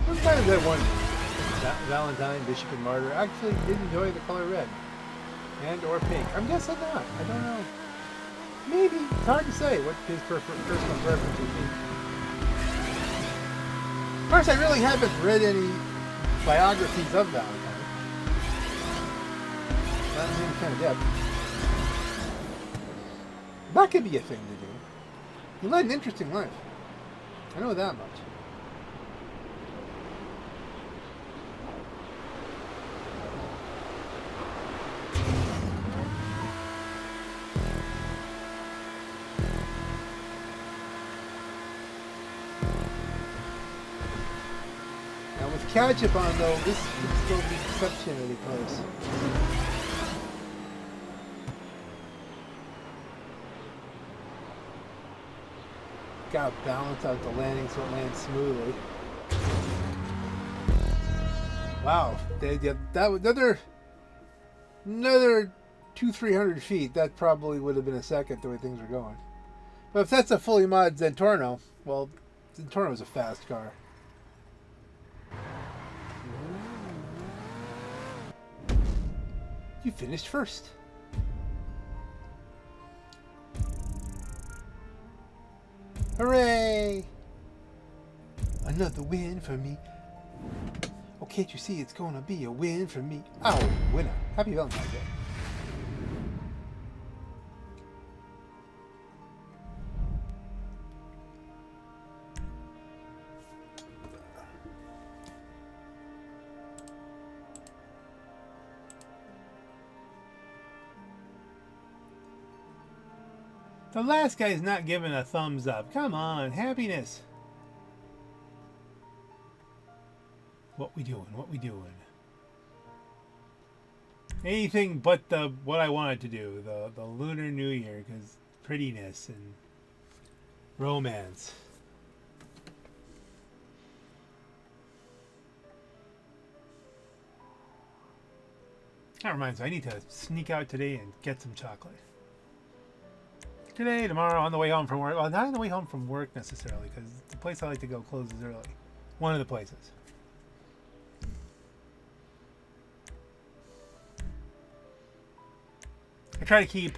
Sometimes that one Valentine, Bishop, and Martyr actually did enjoy the color red. And or pink. I'm guessing not. I don't know. Maybe. It's hard to say what his personal preference would be. Of course, I really haven't read any biographies of Valentine. Not in any kind of depth. That could be a thing to do. He led an interesting life. I know that much. Now with ketchup on though, this could still be exceptionally close. Got to balance out the landing so it lands smoothly. Wow, that was another 200-300 feet. That probably would have been a second the way things were going. But if that's a fully mod Zentorno, well, Zentorno's a fast car. You finished first. Hooray! Another win for me. Oh, can't you see it's gonna be a win for me? Oh, winner. Happy Valentine's Day. The last guy's not giving a thumbs up. Come on, happiness. What we doing? What we doing? Anything but what I wanted to do, the Lunar New Year, because prettiness and romance. That reminds me, I need to sneak out today and get some chocolate. Today, tomorrow, on the way home from work. Well, not on the way home from work necessarily, because the place I like to go closes early. One of the places. I try to keep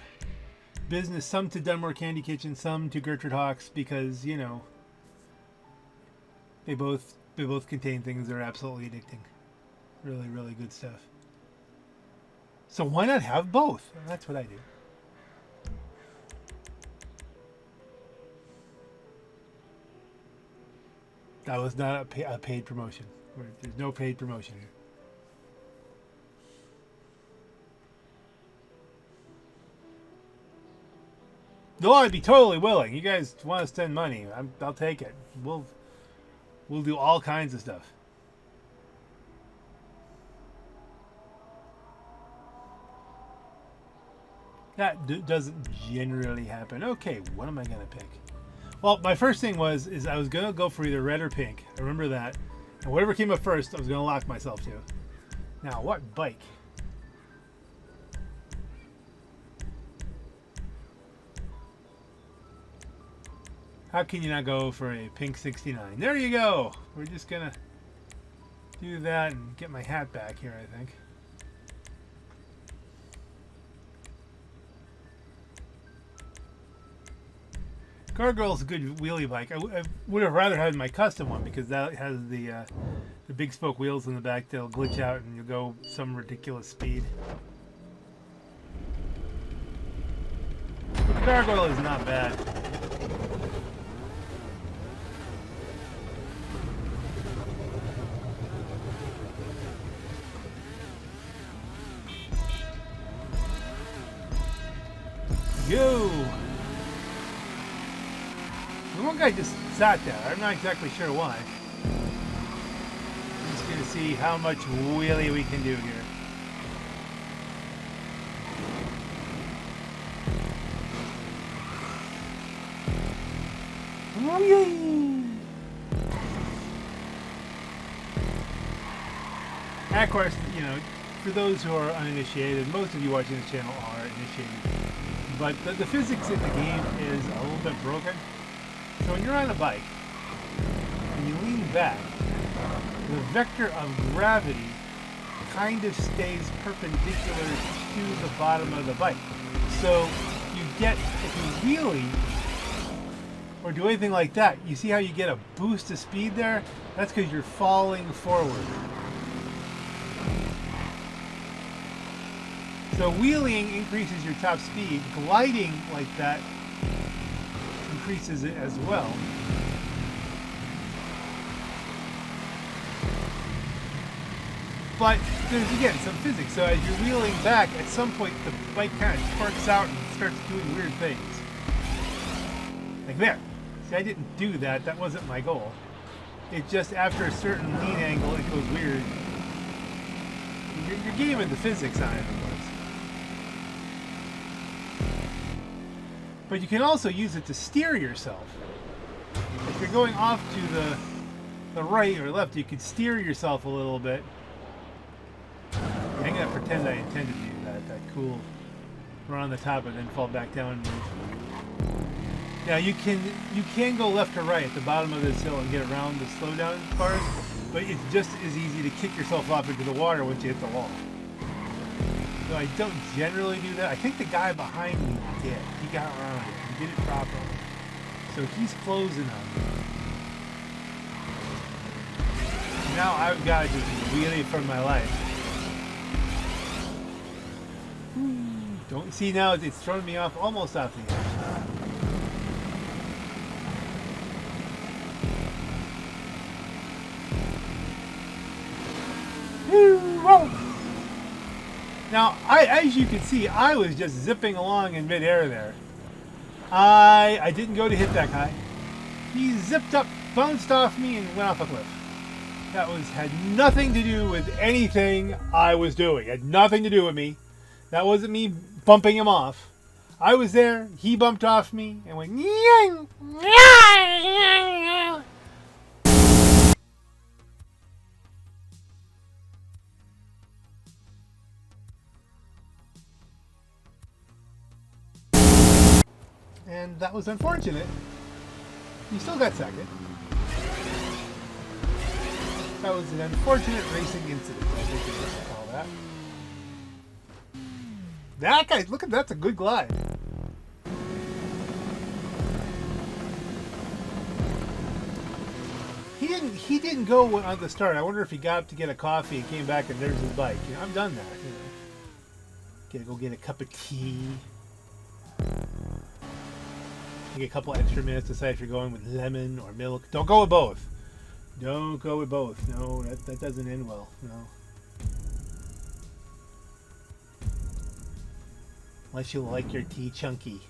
business some to Dunmore Candy Kitchen, some to Gertrude Hawk's, because, you know, they both contain things that are absolutely addicting. Really, really good stuff. So why not have both? That's what I do. That was not a paid promotion. There's no paid promotion here. No, I'd be totally willing. You guys want to spend money? I'll take it. We'll do all kinds of stuff. That doesn't generally happen. Okay, what am I gonna pick? Well, my first thing is I was going to go for either red or pink. I remember that. And whatever came up first, I was going to lock myself to. Now, what bike? How can you not go for a pink 69? There you go. We're just going to do that and get my hat back here, I think. Gargoyle's a good wheelie bike. I would have rather had my custom one because that has the big spoke wheels in the back that'll glitch out and you'll go some ridiculous speed. But the Gargoyle is not bad. Yo! The one guy just sat there. I'm not exactly sure why. I'm just going to see how much wheelie we can do here. And of course, you know, for those who are uninitiated, most of you watching this channel are initiated. But the physics in the game is a little bit broken. So when you're on a bike and you lean back, the vector of gravity kind of stays perpendicular to the bottom of the bike. So you get, if you wheelie or do anything like that, you see how you get a boost of speed there? That's because you're falling forward. So wheeling increases your top speed. Gliding like that increases it as well. But there's, again, some physics. So as you're wheeling back, at some point the bike kind of torques out and starts doing weird things. Like there. See, I didn't do that. That wasn't my goal. It just, after a certain lean angle, it goes weird. You're gaming the physics on it, of course. But you can also use it to steer yourself. If you're going off to the right or left, you can steer yourself a little bit. I'm gonna pretend I intended to do that cool run on the top and then fall back down. Yeah, you can go left or right at the bottom of this hill and get around the slowdown bars, but it's just as easy to kick yourself off into the water once you hit the wall. So I don't generally do that. I think the guy behind me did. He got around it. He did it properly. So he's closing on me. Now I've got to just wheelie for my life. Don't see now it's throwing me off, almost off the edge. Whoa. Now, as you can see, I was just zipping along in midair there. I didn't go to hit that guy. He zipped up, bounced off me, and went off a cliff. That had nothing to do with anything I was doing. It had nothing to do with me. That wasn't me bumping him off. I was there, he bumped off me, and went yang. And that was unfortunate. You still got second. That was an unfortunate racing incident, I think you would call that. That guy, look at that's a good glide. He didn't go on the start. I wonder if he got up to get a coffee and came back and there's his bike. You know, I've done that. You know. Gotta go get a cup of tea. Take a couple extra minutes to decide if you're going with lemon or milk. Don't go with both. Don't go with both. No, that doesn't end well. No. Unless you like your tea chunky.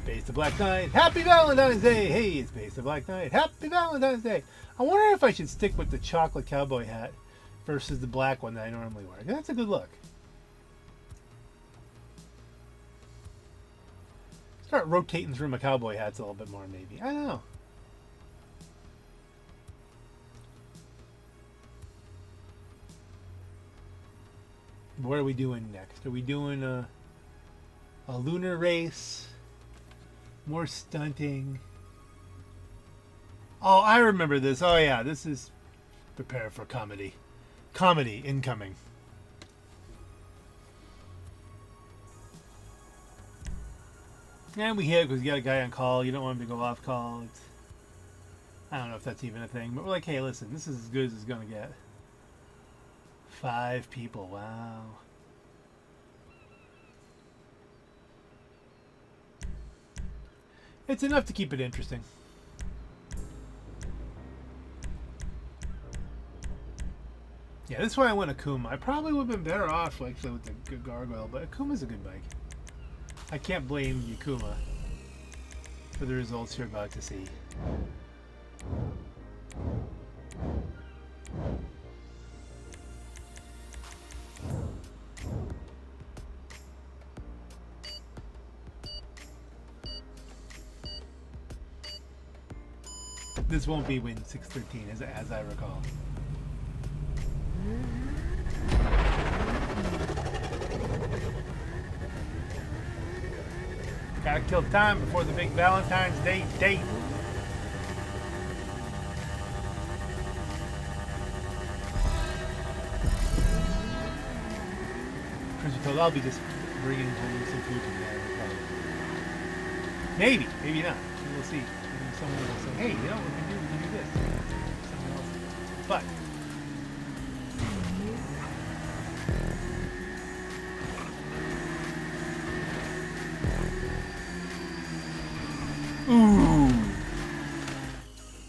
Base the Black Knight. Happy Valentine's Day! Hey, it's Base the Black Knight. Happy Valentine's Day! I wonder if I should stick with the chocolate cowboy hat versus the black one that I normally wear. That's a good look. Start rotating through my cowboy hats a little bit more, maybe. I don't know. What are we doing next? Are we doing a lunar race? More stunting? Oh, I remember this. Oh yeah, this is prepare for comedy. Comedy incoming. And we hit because we got a guy on call. You don't want him to go off call. I don't know if that's even a thing, but we're like, hey, listen, this is as good as it's gonna get. 5 people, wow. It's enough to keep it interesting. Yeah, this is why I went Akuma. I probably would have been better off actually with the good gargoyle, but Akuma's a good bike. I can't blame Yakuma for the results you're about to see. This won't be win 613 as I recall. Gotta kill time before the big Valentine's Day date. Truth be told, I'll be disappointed. bring in some food to the probably. Maybe, maybe not. We'll see. Maybe someone will say, hey, you know what we can do? We can do this. Something else. But ooh.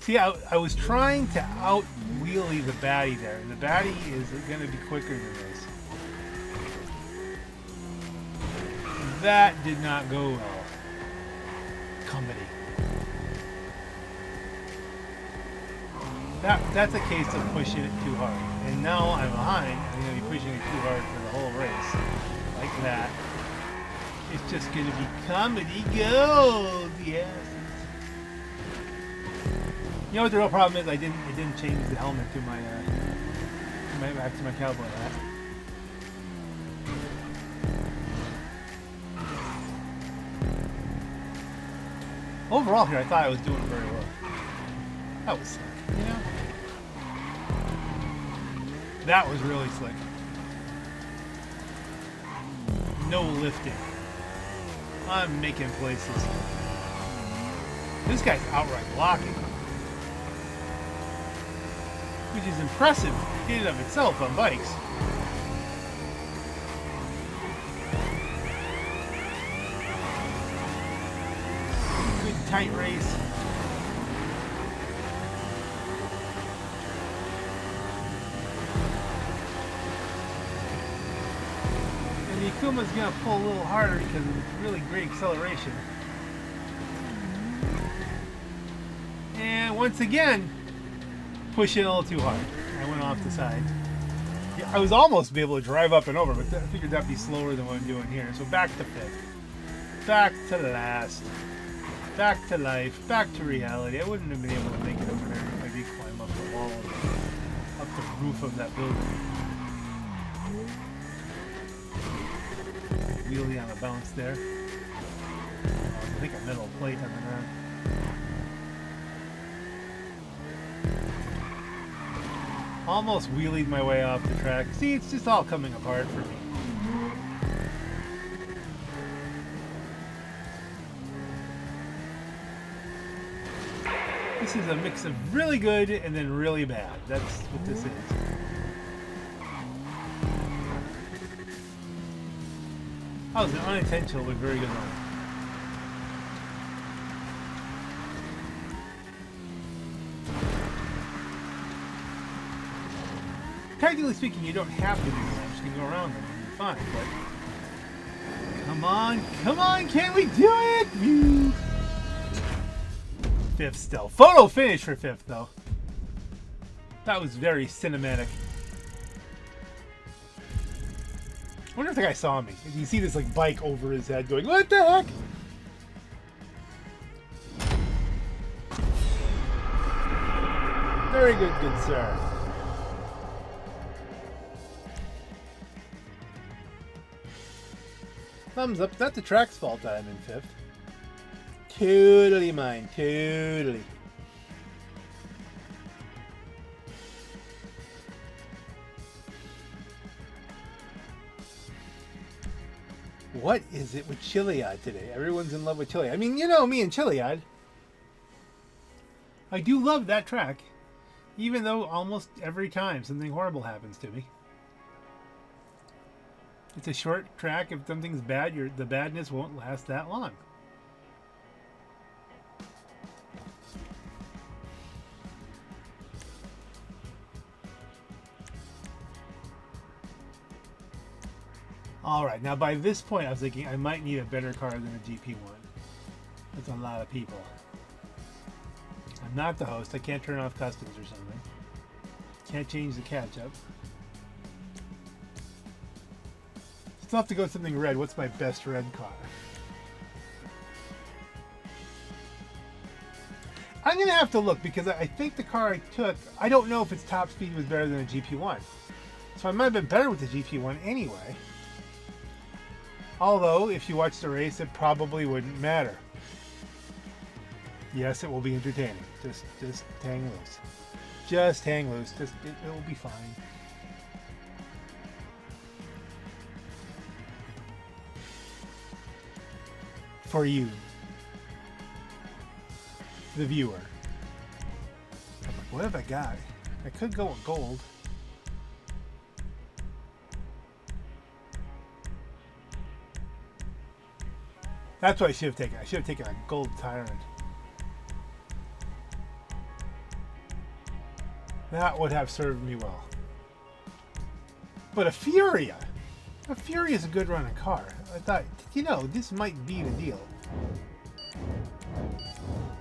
See, I was trying to out wheelie the baddie there, and the baddie is going to be quicker than this. That did not go well. Comedy. That's a case of pushing it too hard. And now I'm behind. I'm going to be pushing it too hard for the whole race. Like that. It's just going to be comedy gold. Yes. You know what the real problem is? I didn't change the helmet to my back to my cowboy hat. Overall here, I thought I was doing very well. That was slick, you know? That was really slick. No lifting. I'm making places. This guy's outright blocking. Which is impressive in and of itself on bikes. Good tight race. And the Akuma's gonna pull a little harder because of really great acceleration. And once again, pushing a little too hard. I went off the side. Yeah, I was almost be able to drive up and over, but I figured that'd be slower than what I'm doing here. So back to fifth. Back to last. Back to life. Back to reality. I wouldn't have been able to make it over there if I did climb up the wall, up the roof of that building. Wheelie on a bounce there. I think a metal plate on the ground. Almost wheelied my way off the track. See, it's just all coming apart for me. This is a mix of really good and then really bad. That's what this is. That was an unintentional but very good one. Technically speaking, you don't have to do the ramps. You can go around them and you're fine, but come on, can we do it? Fifth still. Photo finish for fifth, though. That was very cinematic. I wonder if the guy saw me. You see this like bike over his head going, what the heck? Very good, good sir. Thumbs up. It's not the track's fault I'm in fifth. Totally mine. Totally. What is it with Chiliad today? Everyone's in love with Chiliad. I mean, you know me and Chiliad. I do love that track. Even though almost every time something horrible happens to me. It's a short track. If something's bad, the badness won't last that long. Alright, now by this point I was thinking I might need a better car than a GP1. That's a lot of people. I'm not the host. I can't turn off customs or something. Can't change the catch-up. Still have to go with something red. What's my best red car? I'm going to have to look because I think the car I took, I don't know if its top speed was better than a GP1. So I might have been better with the GP1 anyway. Although, if you watch the race, it probably wouldn't matter. Yes, it will be entertaining. Just hang loose. Just hang loose. It will be fine. for you, the viewer. I'm like, what have I got? I could go with gold. That's what I should have taken. I should have taken a gold Tyrant. That would have served me well. But a Furia is a good running car. I thought, you know, this might be the deal.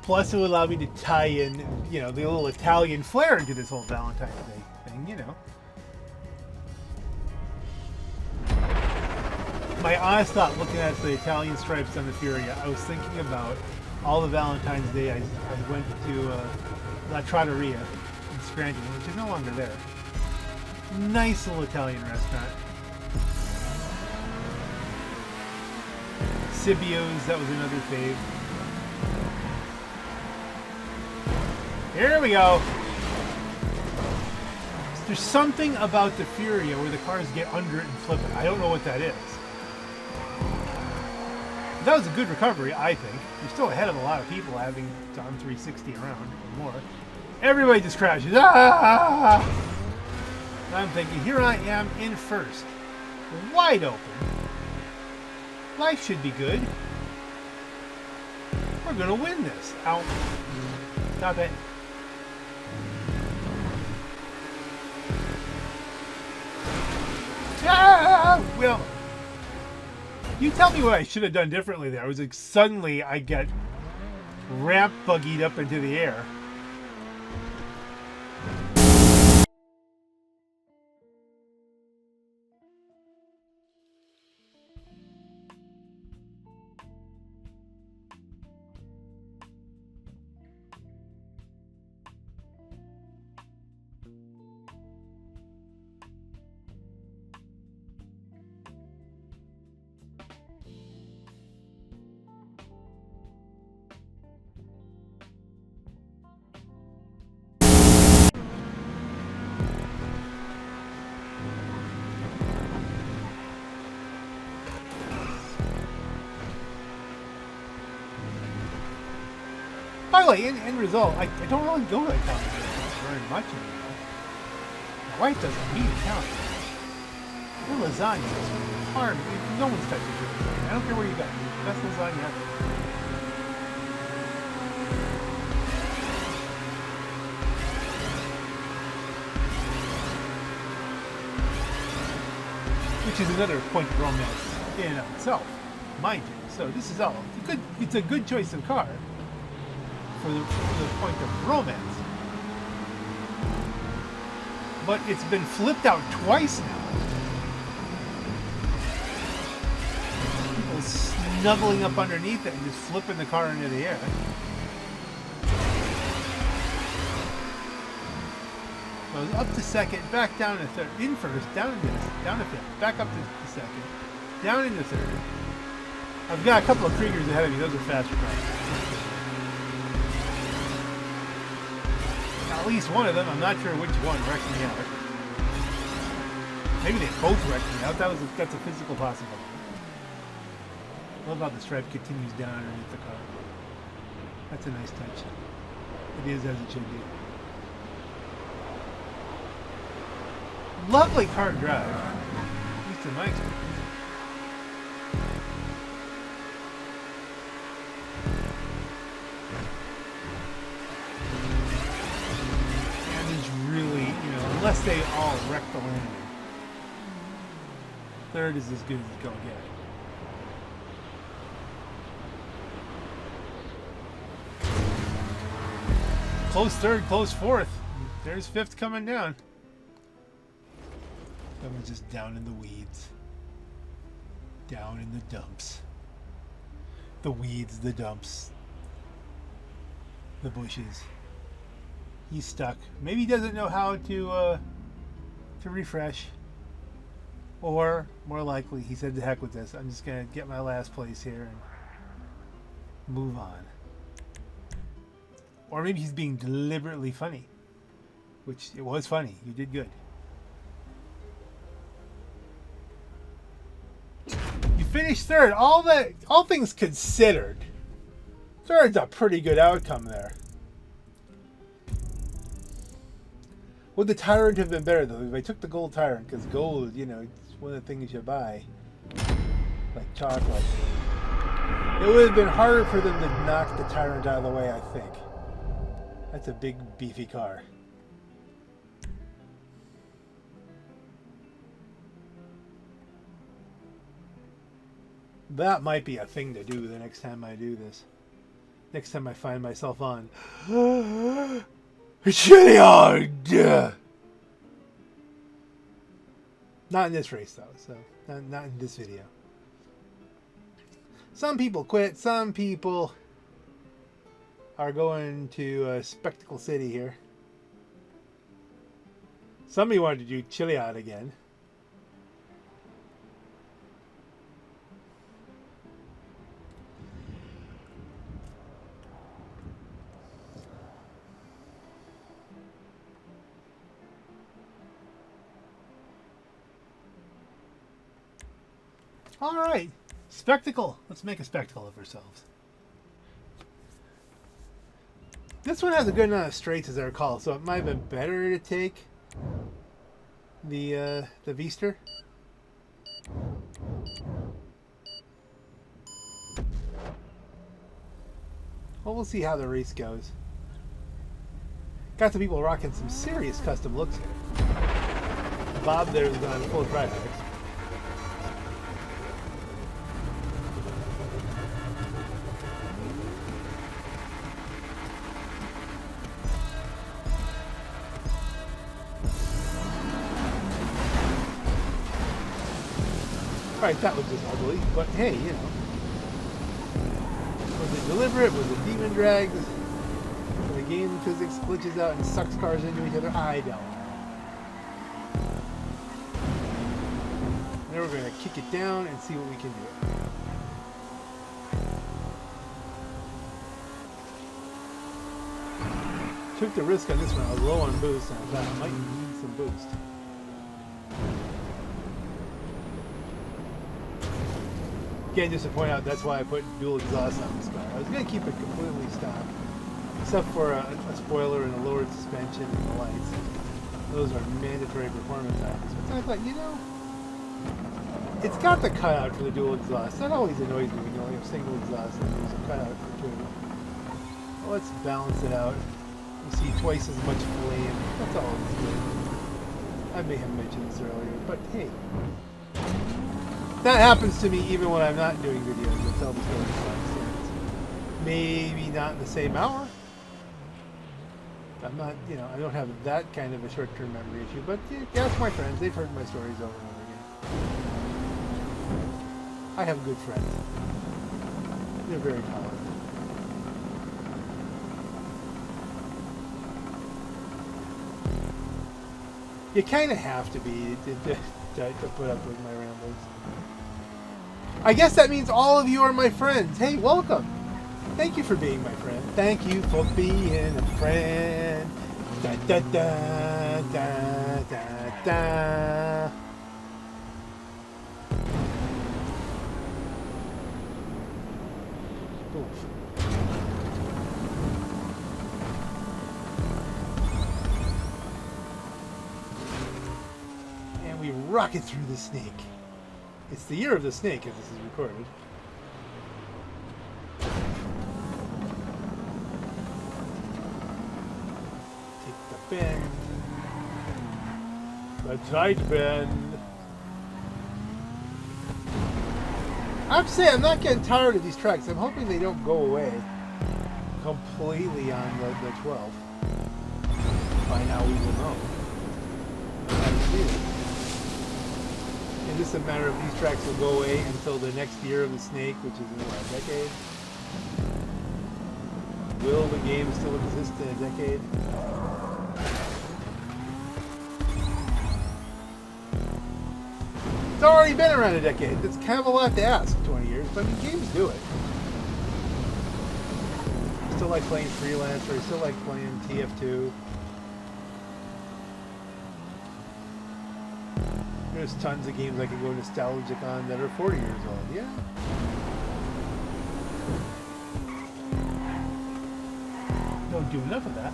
Plus, it would allow me to tie in, you know, the little Italian flair into this whole Valentine's Day thing, you know. My honest thought, looking at the Italian stripes on the Furia, I was thinking about all the Valentine's Day I went to La Trattoria in Scranton, which is no longer there. Nice little Italian restaurant. Sibio's, that was another fave. Here we go. There's something about the Furia where the cars get under it and flip it. I don't know what that is. That was a good recovery, I think. You're still ahead of a lot of people having done 360 around or more. Everybody just crashes. Ah! And I'm thinking, here I am in first. Wide open. Life should be good. We're going to win this. Ow. Stop it. Ah! Well, you tell me what I should have done differently there. I was like, suddenly I get ramp buggied up into the air. By the way, in result, I don't really go to Italian restaurants very much anymore. My wife doesn't eat Italian. Her lasagna is hard. No one's touching your lasagna. I don't care where you go. It's the best lasagna ever. Which is another point of romance in and of itself, mind you. So this is all it's a good choice of car. For the point of romance. But it's been flipped out twice now. People snuggling up underneath it and just flipping the car into the air. Goes up to second, back down to third, in first, down to fifth, back up to second, down into third. I've got a couple of Kriegers ahead of me, those are faster cars. At least one of them, I'm not sure which one wrecked me out. Maybe they both wrecked me out. That's a physical possibility. I love how the stripe continues down underneath the car. That's a nice touch. It is as it should be. Lovely car to drive, at least in my experience. Unless they all wreck the landing. Third is as good as it's gonna get. Close third, close fourth. There's fifth coming down. Someone's just down in the weeds. Down in the dumps. The weeds, the dumps. The bushes. He's stuck. Maybe he doesn't know how to refresh. Or, more likely, he said, to heck with this. I'm just going to get my last place here and move on. Or maybe he's being deliberately funny. Which, it was funny. You did good. You finished finished third. All things considered, third's a pretty good outcome there. Would the Tyrant have been better though if I took the gold Tyrant? Because gold, you know, it's one of the things you buy, like chocolate. It would have been harder for them to knock the Tyrant out of the way, I think. That's a big, beefy car. That might be a thing to do the next time I do this. Next time I find myself on Chiliad! Not in this race though, so not in this video. Some people quit, some people are going to Spectacle City here. Somebody wanted to do Chiliad again. All right, spectacle. Let's make a spectacle of ourselves. This one has a good amount of straights, as I recall, so it might have been better to take the Vester. Well, we'll see how the race goes. Got some people rocking some serious custom looks here. Bob there's on full drive. Alright, that looked just ugly, but hey, you know. Was it deliberate? Was it demon drags? The game physics glitches out and sucks cars into each other? I don't know. Then we're going to kick it down and see what we can do. Took the risk on this one. I was low on boost, and I thought I might need some boost. Again, just to point out, that's why I put dual exhaust on this car. I was going to keep it completely stock, except for a spoiler and a lowered suspension and the lights. Those are mandatory performance items. But I thought, you know, it's got the cutout for the dual exhaust. That always annoys me when you only have single exhaust and there's a cutout for two. Well, let's balance it out. You see twice as much flame. That's always good. I may have mentioned this earlier, but hey. That happens to me even when I'm not doing videos. I tell the story sometimes. Maybe not in the same hour. I'm not, you know, I don't have that kind of a short-term memory issue. But yeah, ask my friends. They've heard my stories over and over again. I have good friends. They're very tolerant. You kind of have to be to put up with my rambles. I guess that means all of you are my friends. Hey, welcome. Thank you for being my friend. Thank you for being a friend. Da da da da da da. Oof. And we rocket through the snake. It's the year of the snake if this is recorded. Take the bend. The tight bend. I have to say, I'm not getting tired of these tracks. I'm hoping they don't go away completely on the 12th. By now we will know. Is this a matter of these tracks will go away until the next year of the snake, which is in what, a decade? Will the game still exist in a decade? It's already been around a decade. That's kind of a lot to ask, 20 years, but I mean, games do it. I still like playing Freelancer, I still like playing TF2. There's tons of games I can go nostalgic on that are 40 years old. Yeah. Don't do enough of that.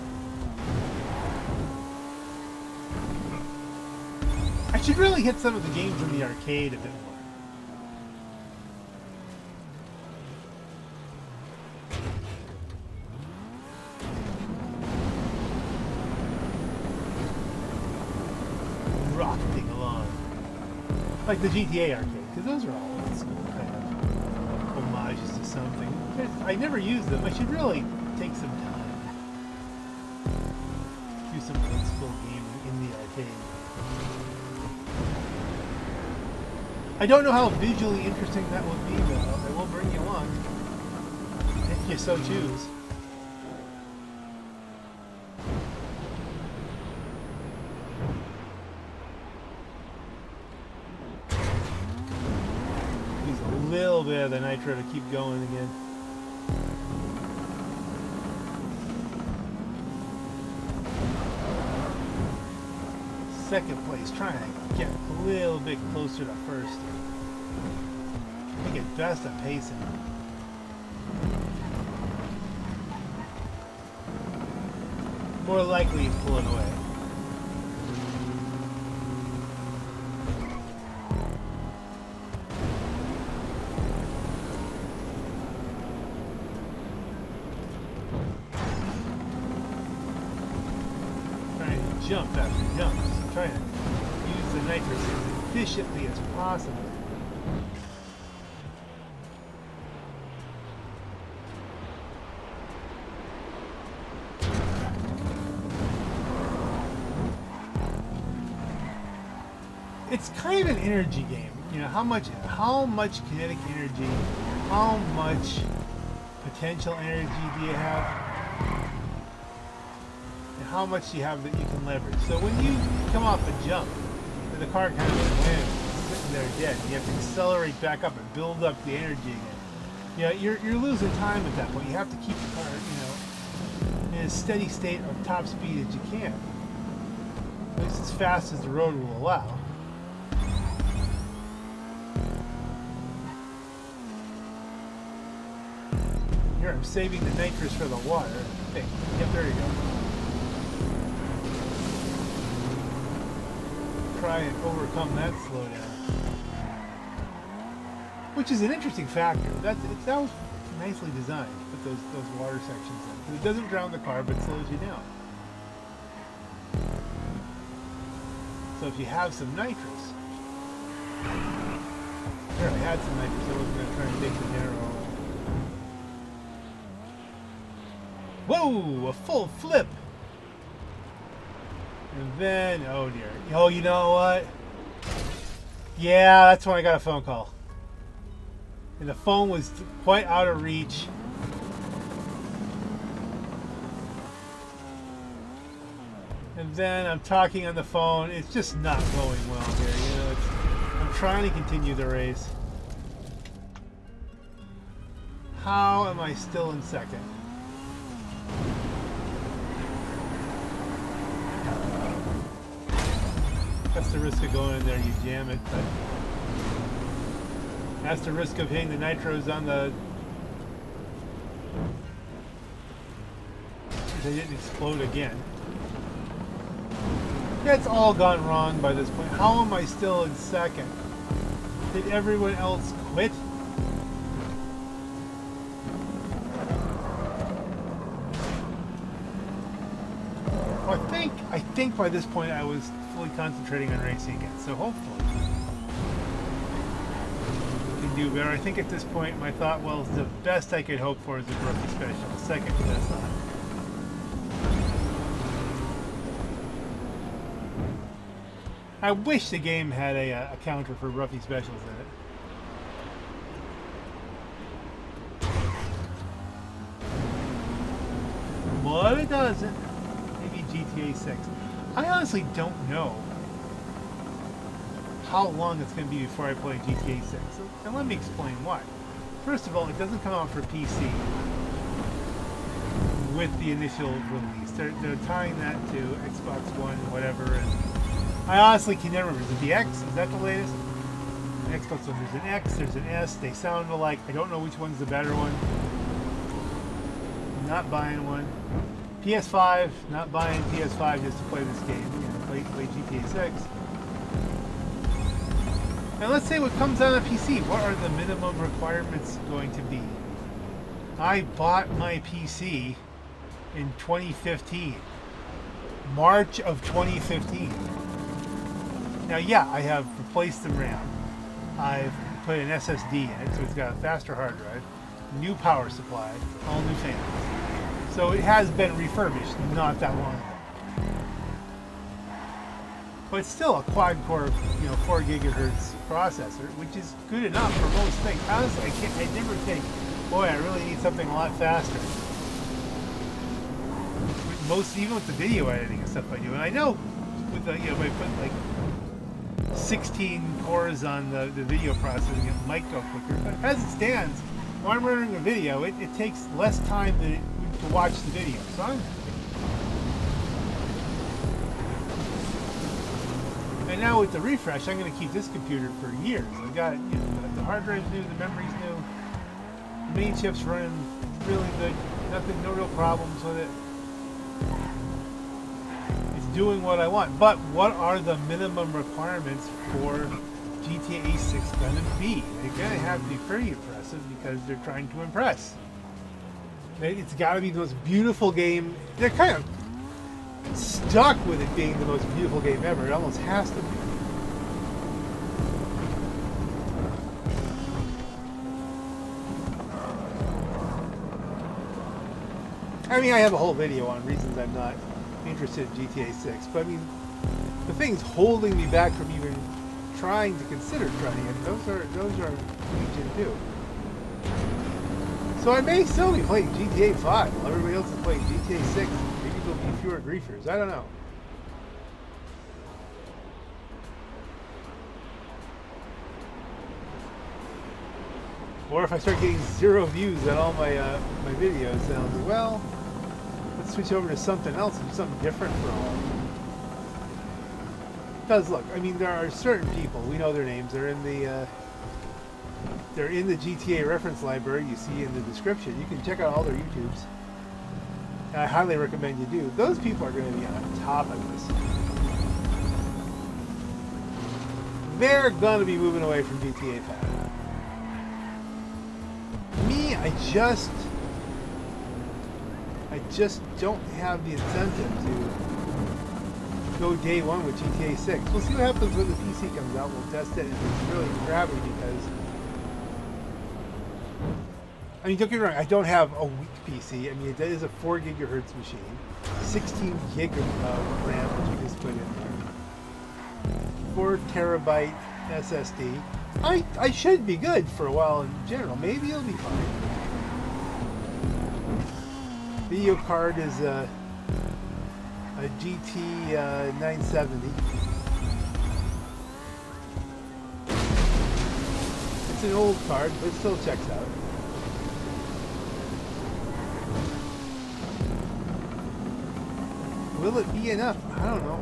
I should really hit some of the games in the arcade a bit more. Rocketing along. Like the GTA arcade, because those are all old school kind of homages to something. I never use them. I should really take some time. Do some old school gaming in the arcade. I don't know how visually interesting that would be, though. I will bring you along, if you so choose. Use a little bit of the nitro to keep going again. Second place, trying to get a little bit closer to first. I think at best I'm pacing. More likely he's pulling away. Trying to jump after jumps. Trying to use the nitrous as efficiently as possible. It's kind of an energy game. You know, how much kinetic energy, how much potential energy do you have? And how much do you have that you can leverage? So when you come off a jump, and the car kind of lands, sitting there dead, you have to accelerate back up and build up the energy again. You know, you're losing time at that point. You have to keep the car, you know, in a steady state of top speed as you can. At least as fast as the road will allow. Here, I'm saving the nitrous for the water. Hey, yep, there you go. Try and overcome that slowdown. Which is an interesting factor. That was nicely designed to put those water sections in. It doesn't drown the car, but slows you down. So if you have some nitrous, here I had some nitrous. I wasn't going to try and take the narrow. Whoa! A full flip! And then, oh dear. Oh, you know what? Yeah, that's when I got a phone call. And the phone was quite out of reach. And then I'm talking on the phone. It's just not going well here. You know, I'm trying to continue the race. How am I still in second? That's the risk of going in there, you jam it, but that's the risk of hitting the nitros on the... They didn't explode again. That's all gone wrong by this point. How am I still in second? Did everyone else quit? I think by this point I was fully concentrating on racing again, so hopefully I can do better. I think at this point my thought, well, the best I could hope for is a rookie special. Second to that's not. I wish the game had a counter for rookie specials in it. But it doesn't. Maybe GTA 6. I honestly don't know how long it's going to be before I play GTA 6. And let me explain why. First of all, it doesn't come out for PC with the initial release. They're tying that to Xbox One, whatever, and I honestly can never remember. Is it the X? Is that the latest? The Xbox One. There's an X, there's an S. They sound alike. I don't know which one's the better one. I'm not buying one. PS5, not buying PS5 just to play this game. You know, play GTA 6. And let's say what comes on a PC. What are the minimum requirements going to be? I bought my PC in 2015. March of 2015. Now, yeah, I have replaced the RAM. I've put an SSD in it, so it's got a faster hard drive, new power supply, all new fans. So it has been refurbished not that long ago. But it's still a quad-core, 4 gigahertz processor, which is good enough for most things. Honestly, I never think, boy, I really need something a lot faster. Even with the video editing and stuff I do, and I know with the, if I put like 16 cores on the video processing, it might go quicker. But as it stands, when I'm running a video, it takes less time to watch the video. So and now with the refresh, I'm going to keep this computer for years. I've got the hard drive's new, the memory's new, the main chip's running really good. No real problems with it. Doing what I want, but what are the minimum requirements for GTA 6 going to be? They're going to have to be pretty impressive because they're trying to impress. It's got to be the most beautiful game. They're kind of stuck with it being the most beautiful game ever. It almost has to be. I mean, I have a whole video on reasons I'm not interested in GTA 6, but I mean, the things holding me back from even trying to consider trying it, those are legion too. So I may still be playing GTA 5 while everybody else is playing GTA 6. Maybe there'll be fewer griefers. I don't know. Or if I start getting 0 views on all my my videos, then I'll be, well, let's switch over to something else and do something different for all. Because look, I mean, there are certain people, we know their names, they're in the GTA reference library you see in the description. You can check out all their YouTubes. And I highly recommend you do. Those people are going to be on top of this. They're going to be moving away from GTA 5. Me, I just don't have the incentive to go day one with GTA 6. We'll see what happens when the PC comes out. We'll test it, and it's really crappy because, I mean, don't get me wrong, I don't have a weak PC. I mean, it is a 4 gigahertz machine, 16 gig of RAM, which you just put in there, 4 terabyte SSD. I should be good for a while in general. Maybe it'll be fine. Video card is a GT 970. It's an old card, but it still checks out. Will it be enough? I don't know.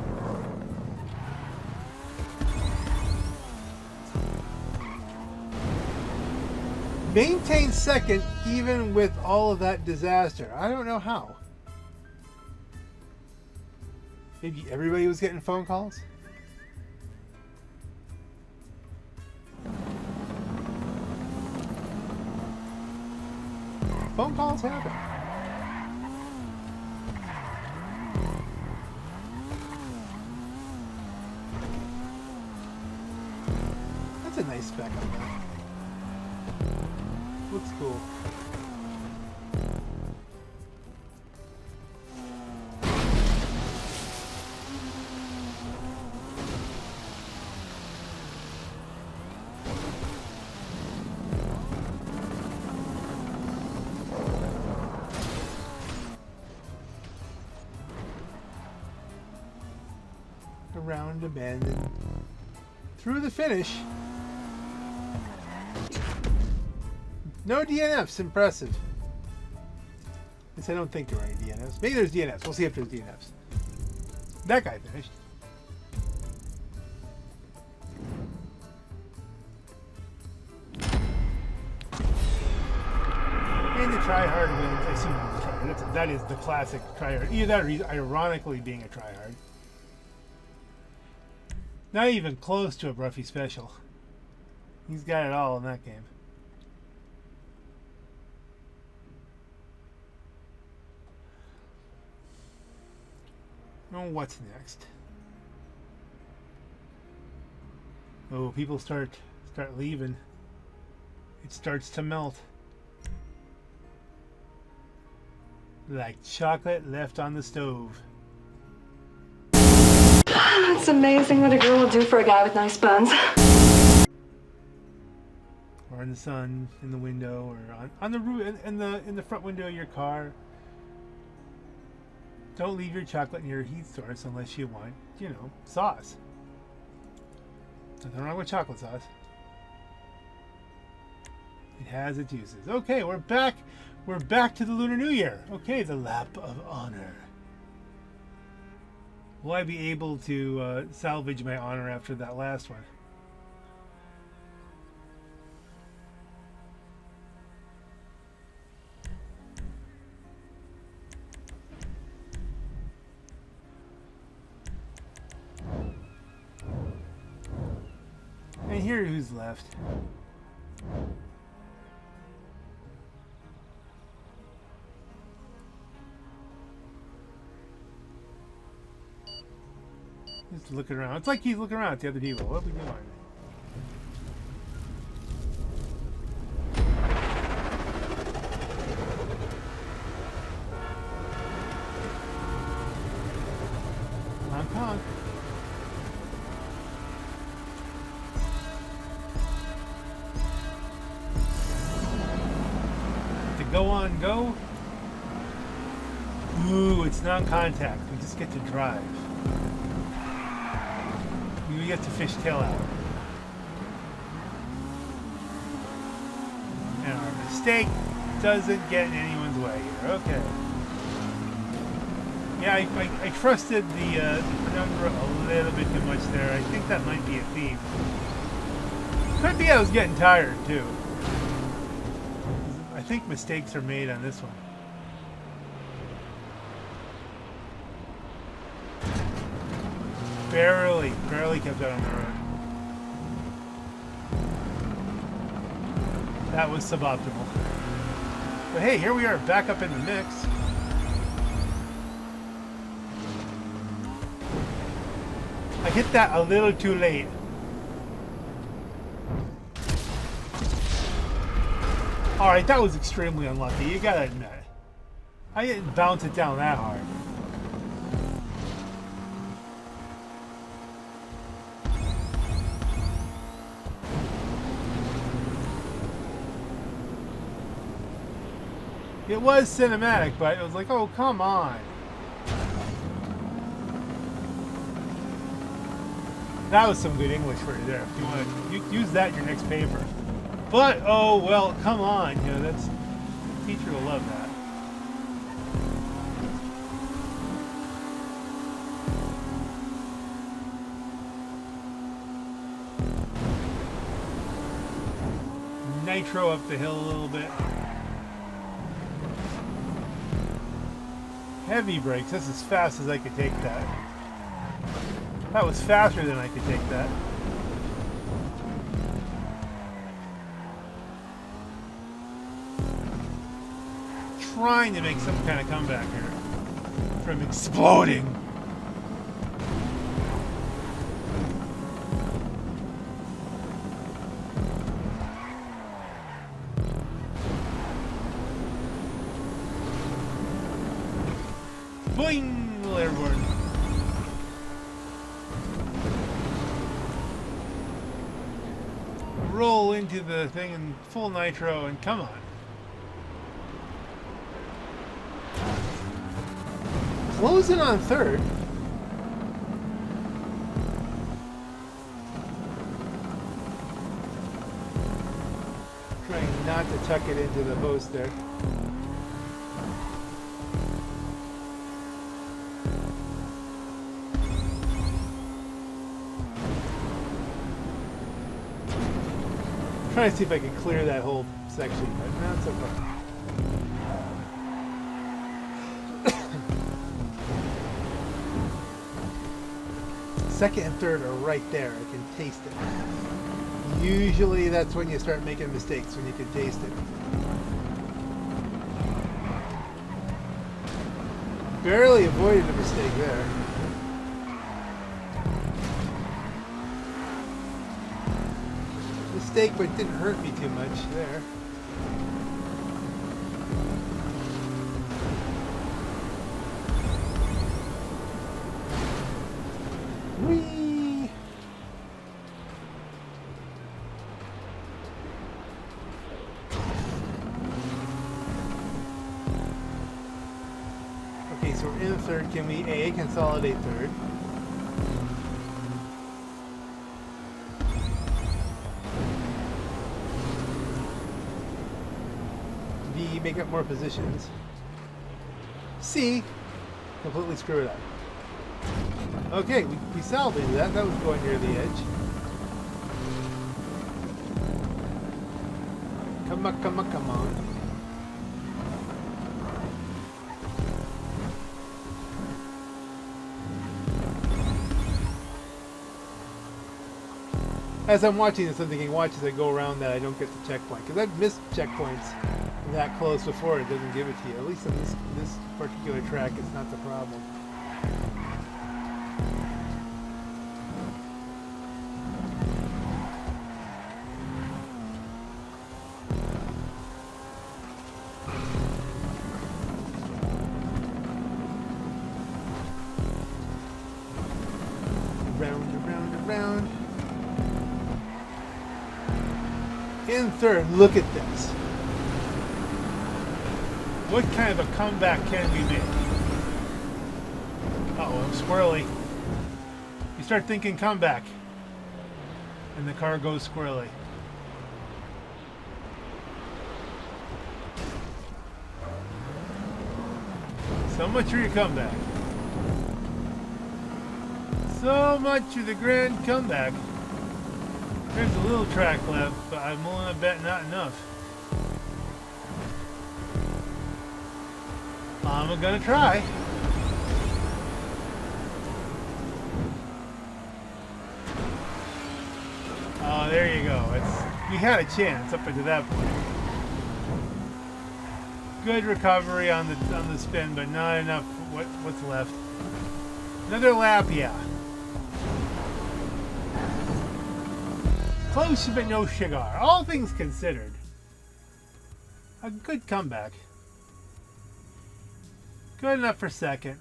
Maintain second even with all of that disaster. I don't know how. Maybe everybody was getting phone calls? Phone calls happen. That's a nice spec on that. Looks cool. Around a bend and through the finish. No DNFs, impressive. At least I don't think there are any DNFs. Maybe there's DNFs. We'll see if there's DNFs. That guy finished. tryhard wins. I assume it's a tryhard. That is the classic tryhard. Either that or he's ironically being a tryhard. Not even close to a Bruffy special. He's got it all in that game. Oh, what's next? Oh, people start leaving. It starts to melt. Like chocolate left on the stove. It's amazing what a girl will do for a guy with nice buns. Or in the sun, in the window, or on the roof, in the front window of your car. Don't leave your chocolate near a heat source unless you want, you know, sauce. Nothing wrong with chocolate sauce. It has its uses. Okay, we're back. We're back to the Lunar New Year. Okay, the lap of honor. Will I be able to salvage my honor after that last one? And here, who's left? Just looking around. It's like he's looking around at the other people. What are we doing? Honk honk. To go on go. Ooh, it's non-contact. We just get to drive. We get to fish tail out. And our mistake doesn't get in anyone's way here. Okay. Yeah, I trusted the penumbra a little bit too much there. I think that might be a theme. Could be I was getting tired too. I think mistakes are made on this one. Barely kept out on the road. That was suboptimal. But hey, here we are back up in the mix. I hit that a little too late. Alright, that was extremely unlucky, you gotta admit. I didn't bounce it down that hard. It was cinematic, but it was like, oh, come on. That was some good English for you there. If you want to use that in your next paper. But, oh, well, come on. You know, that's, the teacher will love that. Nitro up the hill a little bit. Heavy brakes. That's as fast as I could take that. That was faster than I could take that. Trying to make some kind of comeback here from exploding. Boing! Little airborne. Roll into the thing in full nitro and come on. Closing on third. Trying not to tuck it into the host there. Trying to see if I can clear that whole section, but not so far. second and third are right there. I can taste it. Usually that's when you start making mistakes, when you can taste it. Barely avoided a mistake there. Mistake, but it didn't hurt me too much there. Whee! Okay, so we're in third. Can we A, consolidate third? B, make up more positions. C, completely screw it up. Okay, we salvaged that. That was going near the edge. Come on, come on, come on. As I'm watching this, I'm thinking, watch as I go around that I don't get the checkpoint. Because I've missed checkpoints that close before. It doesn't give it to you. At least on this particular track, it's not the problem. In third, look at this. What kind of a comeback can we make? Uh-oh, I'm squirrely. You start thinking comeback, and the car goes squirrely. So much for your comeback. So much for the grand comeback. There's a little track left, but I'm willing to bet not enough. I'm gonna try. Oh, there you go. We had a chance up until that point. Good recovery on the spin, but not enough. What's left? Another lap, yeah. Close but no cigar. All things considered, a good comeback. Good enough for second.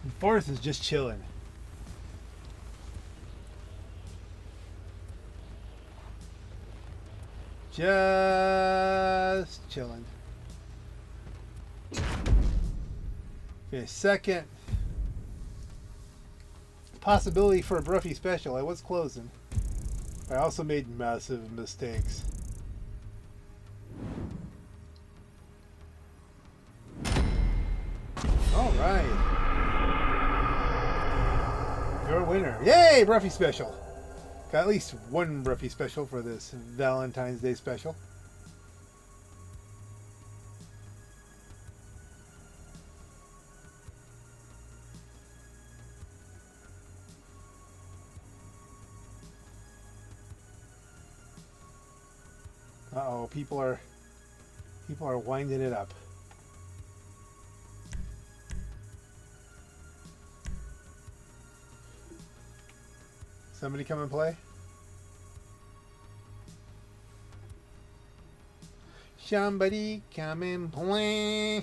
And fourth is just chilling. Just chilling. Okay, second. Possibility for a Bruffy special. I was closing. I also made massive mistakes. All right. Your winner. Yay, Bruffy special. Got at least one Bruffy special for this Valentine's Day special. Uh-oh, people are winding it up. Somebody come and play? Somebody come and play.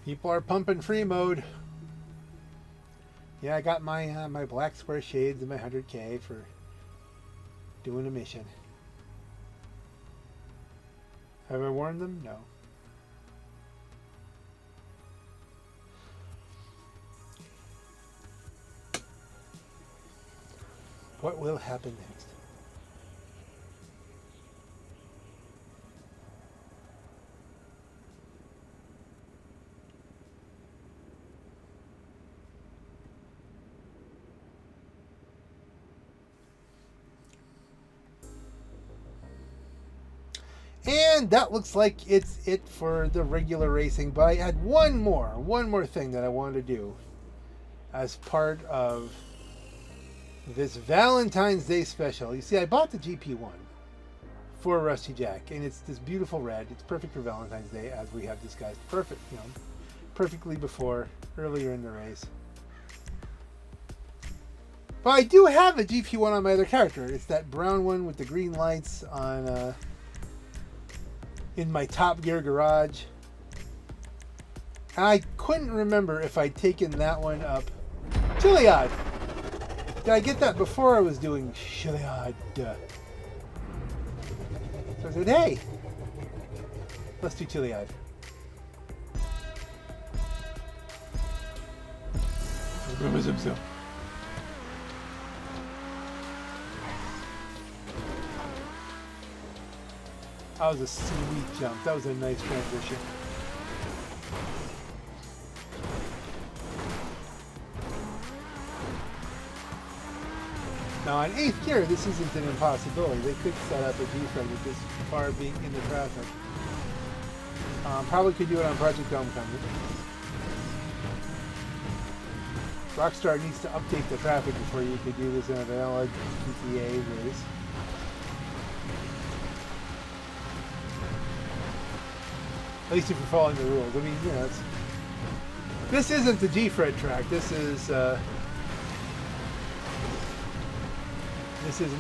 People are pumping free mode. Yeah, I got my my black square shades and my 100K for doing a mission. Have I warned them? No. What will happen next? And that looks like it's it for the regular racing. But I had one more thing that I wanted to do as part of this Valentine's Day special. You see, I bought the GP1 for Rusty Jack, and it's this beautiful red. It's perfect for Valentine's Day, as we have discussed. Perfect, you know, perfectly before, earlier in the race. But I do have a GP1 on my other character. It's that brown one with the green lights on in my Top Gear garage. And I couldn't remember if I'd taken that one up. Chiliad! Did I get that before I was doing Chiliad? So I said, hey, let's do Chiliad. That was a sweet jump. That was a nice transition. Now on 8th gear, this isn't an impossibility. They could set up a G-frame with this car being in the traffic. Probably could do it on Project Homecoming. Rockstar needs to update the traffic before you could do this in a vanilla GTA race. At least if you're following the rules. I mean, you know, this isn't the G-Fred track. This is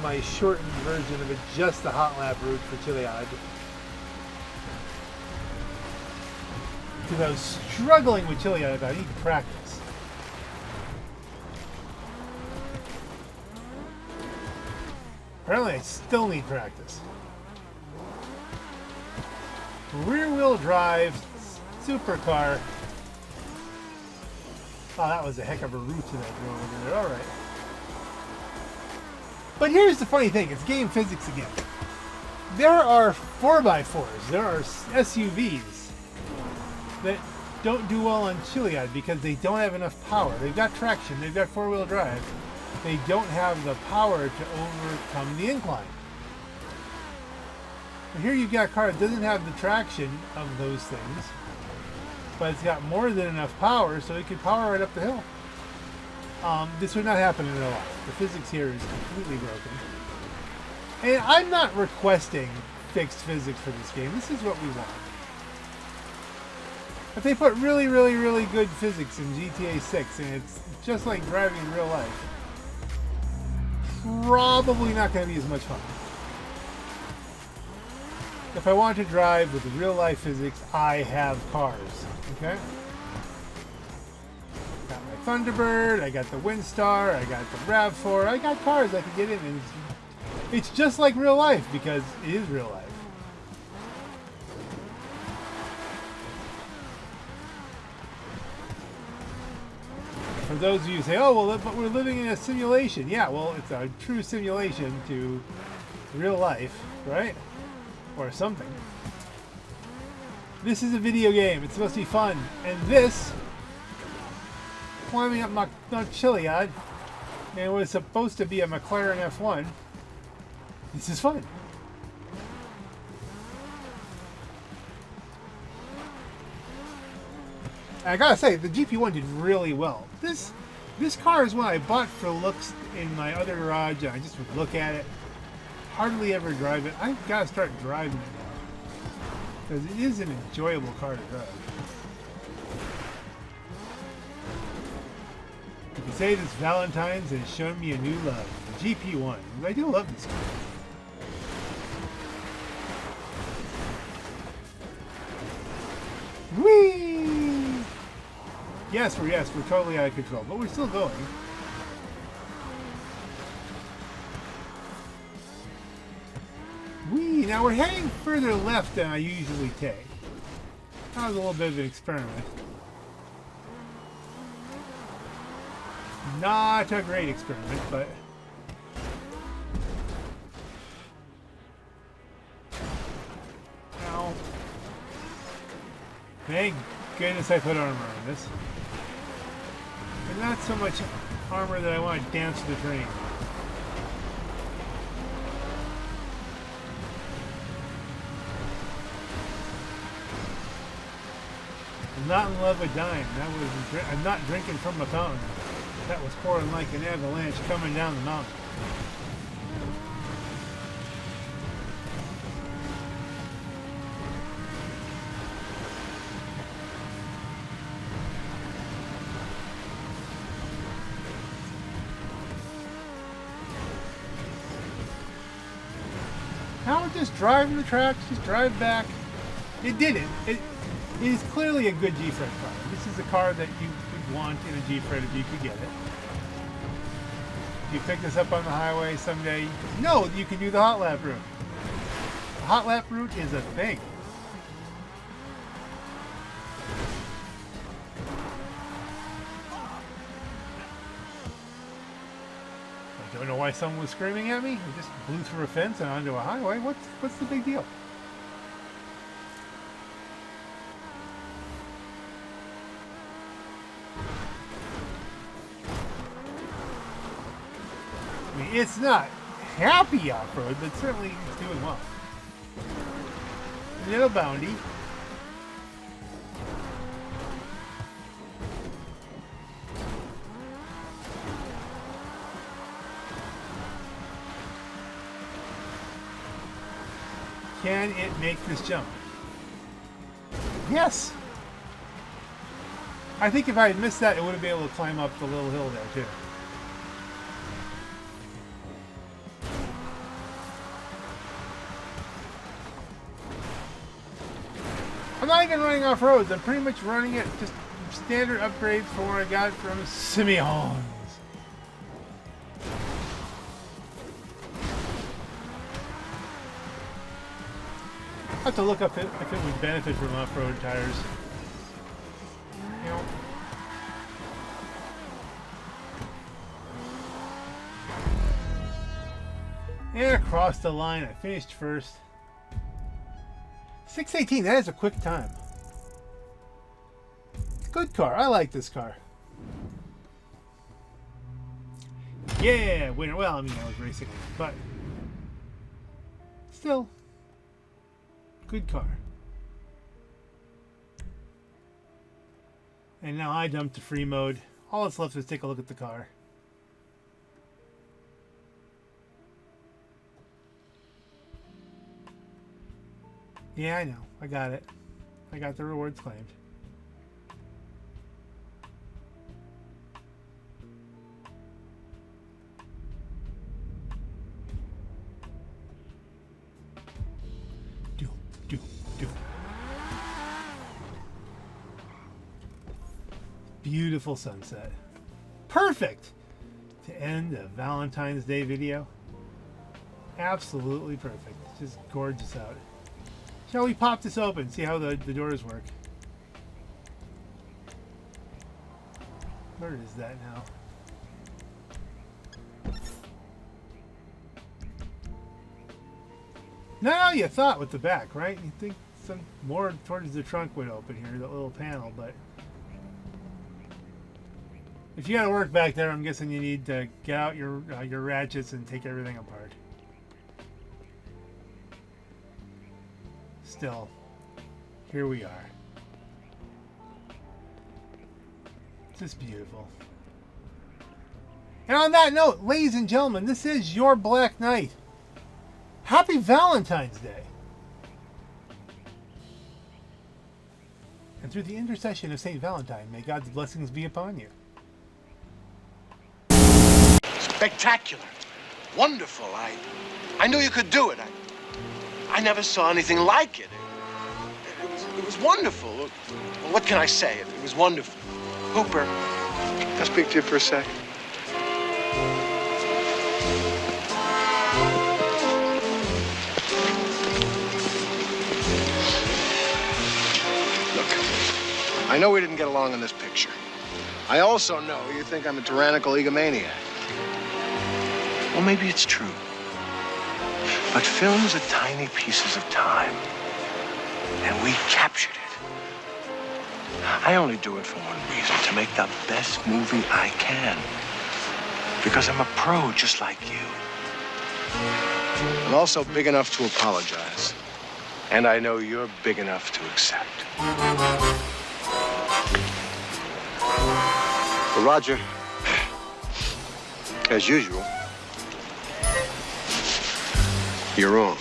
my shortened version of just the hot lap route for Chiliad. Because I was struggling with Chiliad about even practice. Apparently I still need practice. Rear-wheel drive supercar. Oh, that was a heck of a route to that drone over there. All right. But here's the funny thing. It's game physics again. There are 4x4s. There are SUVs that don't do well on Chiliad because they don't have enough power. They've got traction. They've got four-wheel drive. They don't have the power to overcome the incline. And here you've got a car that doesn't have the traction of those things, but it's got more than enough power so it can power right up the hill. This would not happen in real life. The physics here is completely broken. And I'm not requesting fixed physics for this game. This is what we want. If they put really, really, really good physics in GTA 6 and it's just like driving in real life, probably not going to be as much fun. If I want to drive with real life physics, I have cars. Okay? Got my Thunderbird, I got the Windstar, I got the RAV4, I got cars I can get in. And it's just like real life because it is real life. For those of you who say, oh, well, but we're living in a simulation. Yeah, well, it's a true simulation to real life, right? Or something. This is a video game. It's supposed to be fun. And this, climbing up Mount Chiliad, and it was supposed to be a McLaren F1. This is fun. I gotta say, the GP1 did really well. This car is one I bought for looks in my other garage, and I just would look at it. Hardly ever drive it. I've got to start driving it now. Because it is an enjoyable car to drive. You can say this Valentine's has shown me a new love. The GP1. I do love this car. Whee! Yes, we're totally out of control, but we're still going. Whee! Now we're heading further left than I usually take. That was a little bit of an experiment. Not a great experiment, but... Ow. Thank goodness I put armor on this. But not so much armor that I want to dance to the train. not in love with dying. I'm not drinking from a fountain. That was pouring like an avalanche coming down the mountain. How about just driving the tracks, just drive back? It didn't. It is clearly a good G-Fred car. This is a car that you would want in a G-Fred if you could get it. If you pick this up on the highway someday, you know you can do the hot lap route. The hot lap route is a thing. I don't know why someone was screaming at me. I just blew through a fence and onto a highway. What's the big deal? I mean, it's not happy off-road, but certainly it's doing well. A little boundy. Can it make this jump? Yes! I think if I had missed that, it would have been able to climb up the little hill there, too. I'm not even running off roads. I'm pretty much running it just standard upgrades from what I got from Simeon. I have to look up if it would benefit from off-road tires. You know. And across the line, I finished first. 6:18, that is a quick time. Good car, I like this car. Yeah, winner. Well, I mean, I was racing, but still. Good car. And now I dumped to free mode. All that's left is take a look at the car. Yeah, I know. I got it. I got the rewards claimed. Beautiful sunset. Perfect to end a Valentine's Day video. Absolutely perfect. Just gorgeous out. Shall we pop this open, see how the doors work? Where is that now? Now you thought with the back, right? You think some more towards the trunk would open here, that little panel, but if you got to work back there, I'm guessing you need to get out your ratchets and take everything apart. Still, here we are. Just beautiful. And on that note, ladies and gentlemen, this is your Black Knight. Happy Valentine's Day. And through the intercession of St. Valentine, may God's blessings be upon you. Spectacular. Wonderful. I knew you could do it. I never saw anything like it. It was wonderful. What can I say? It was wonderful. Hooper, can I speak to you for a sec? Look, I know we didn't get along in this picture. I also know you think I'm a tyrannical egomaniac. Well, maybe it's true. But films are tiny pieces of time, and we captured it. I only do it for one reason, to make the best movie I can. Because I'm a pro just like you. I'm also big enough to apologize. And I know you're big enough to accept. Well, Roger, as usual, you're wrong.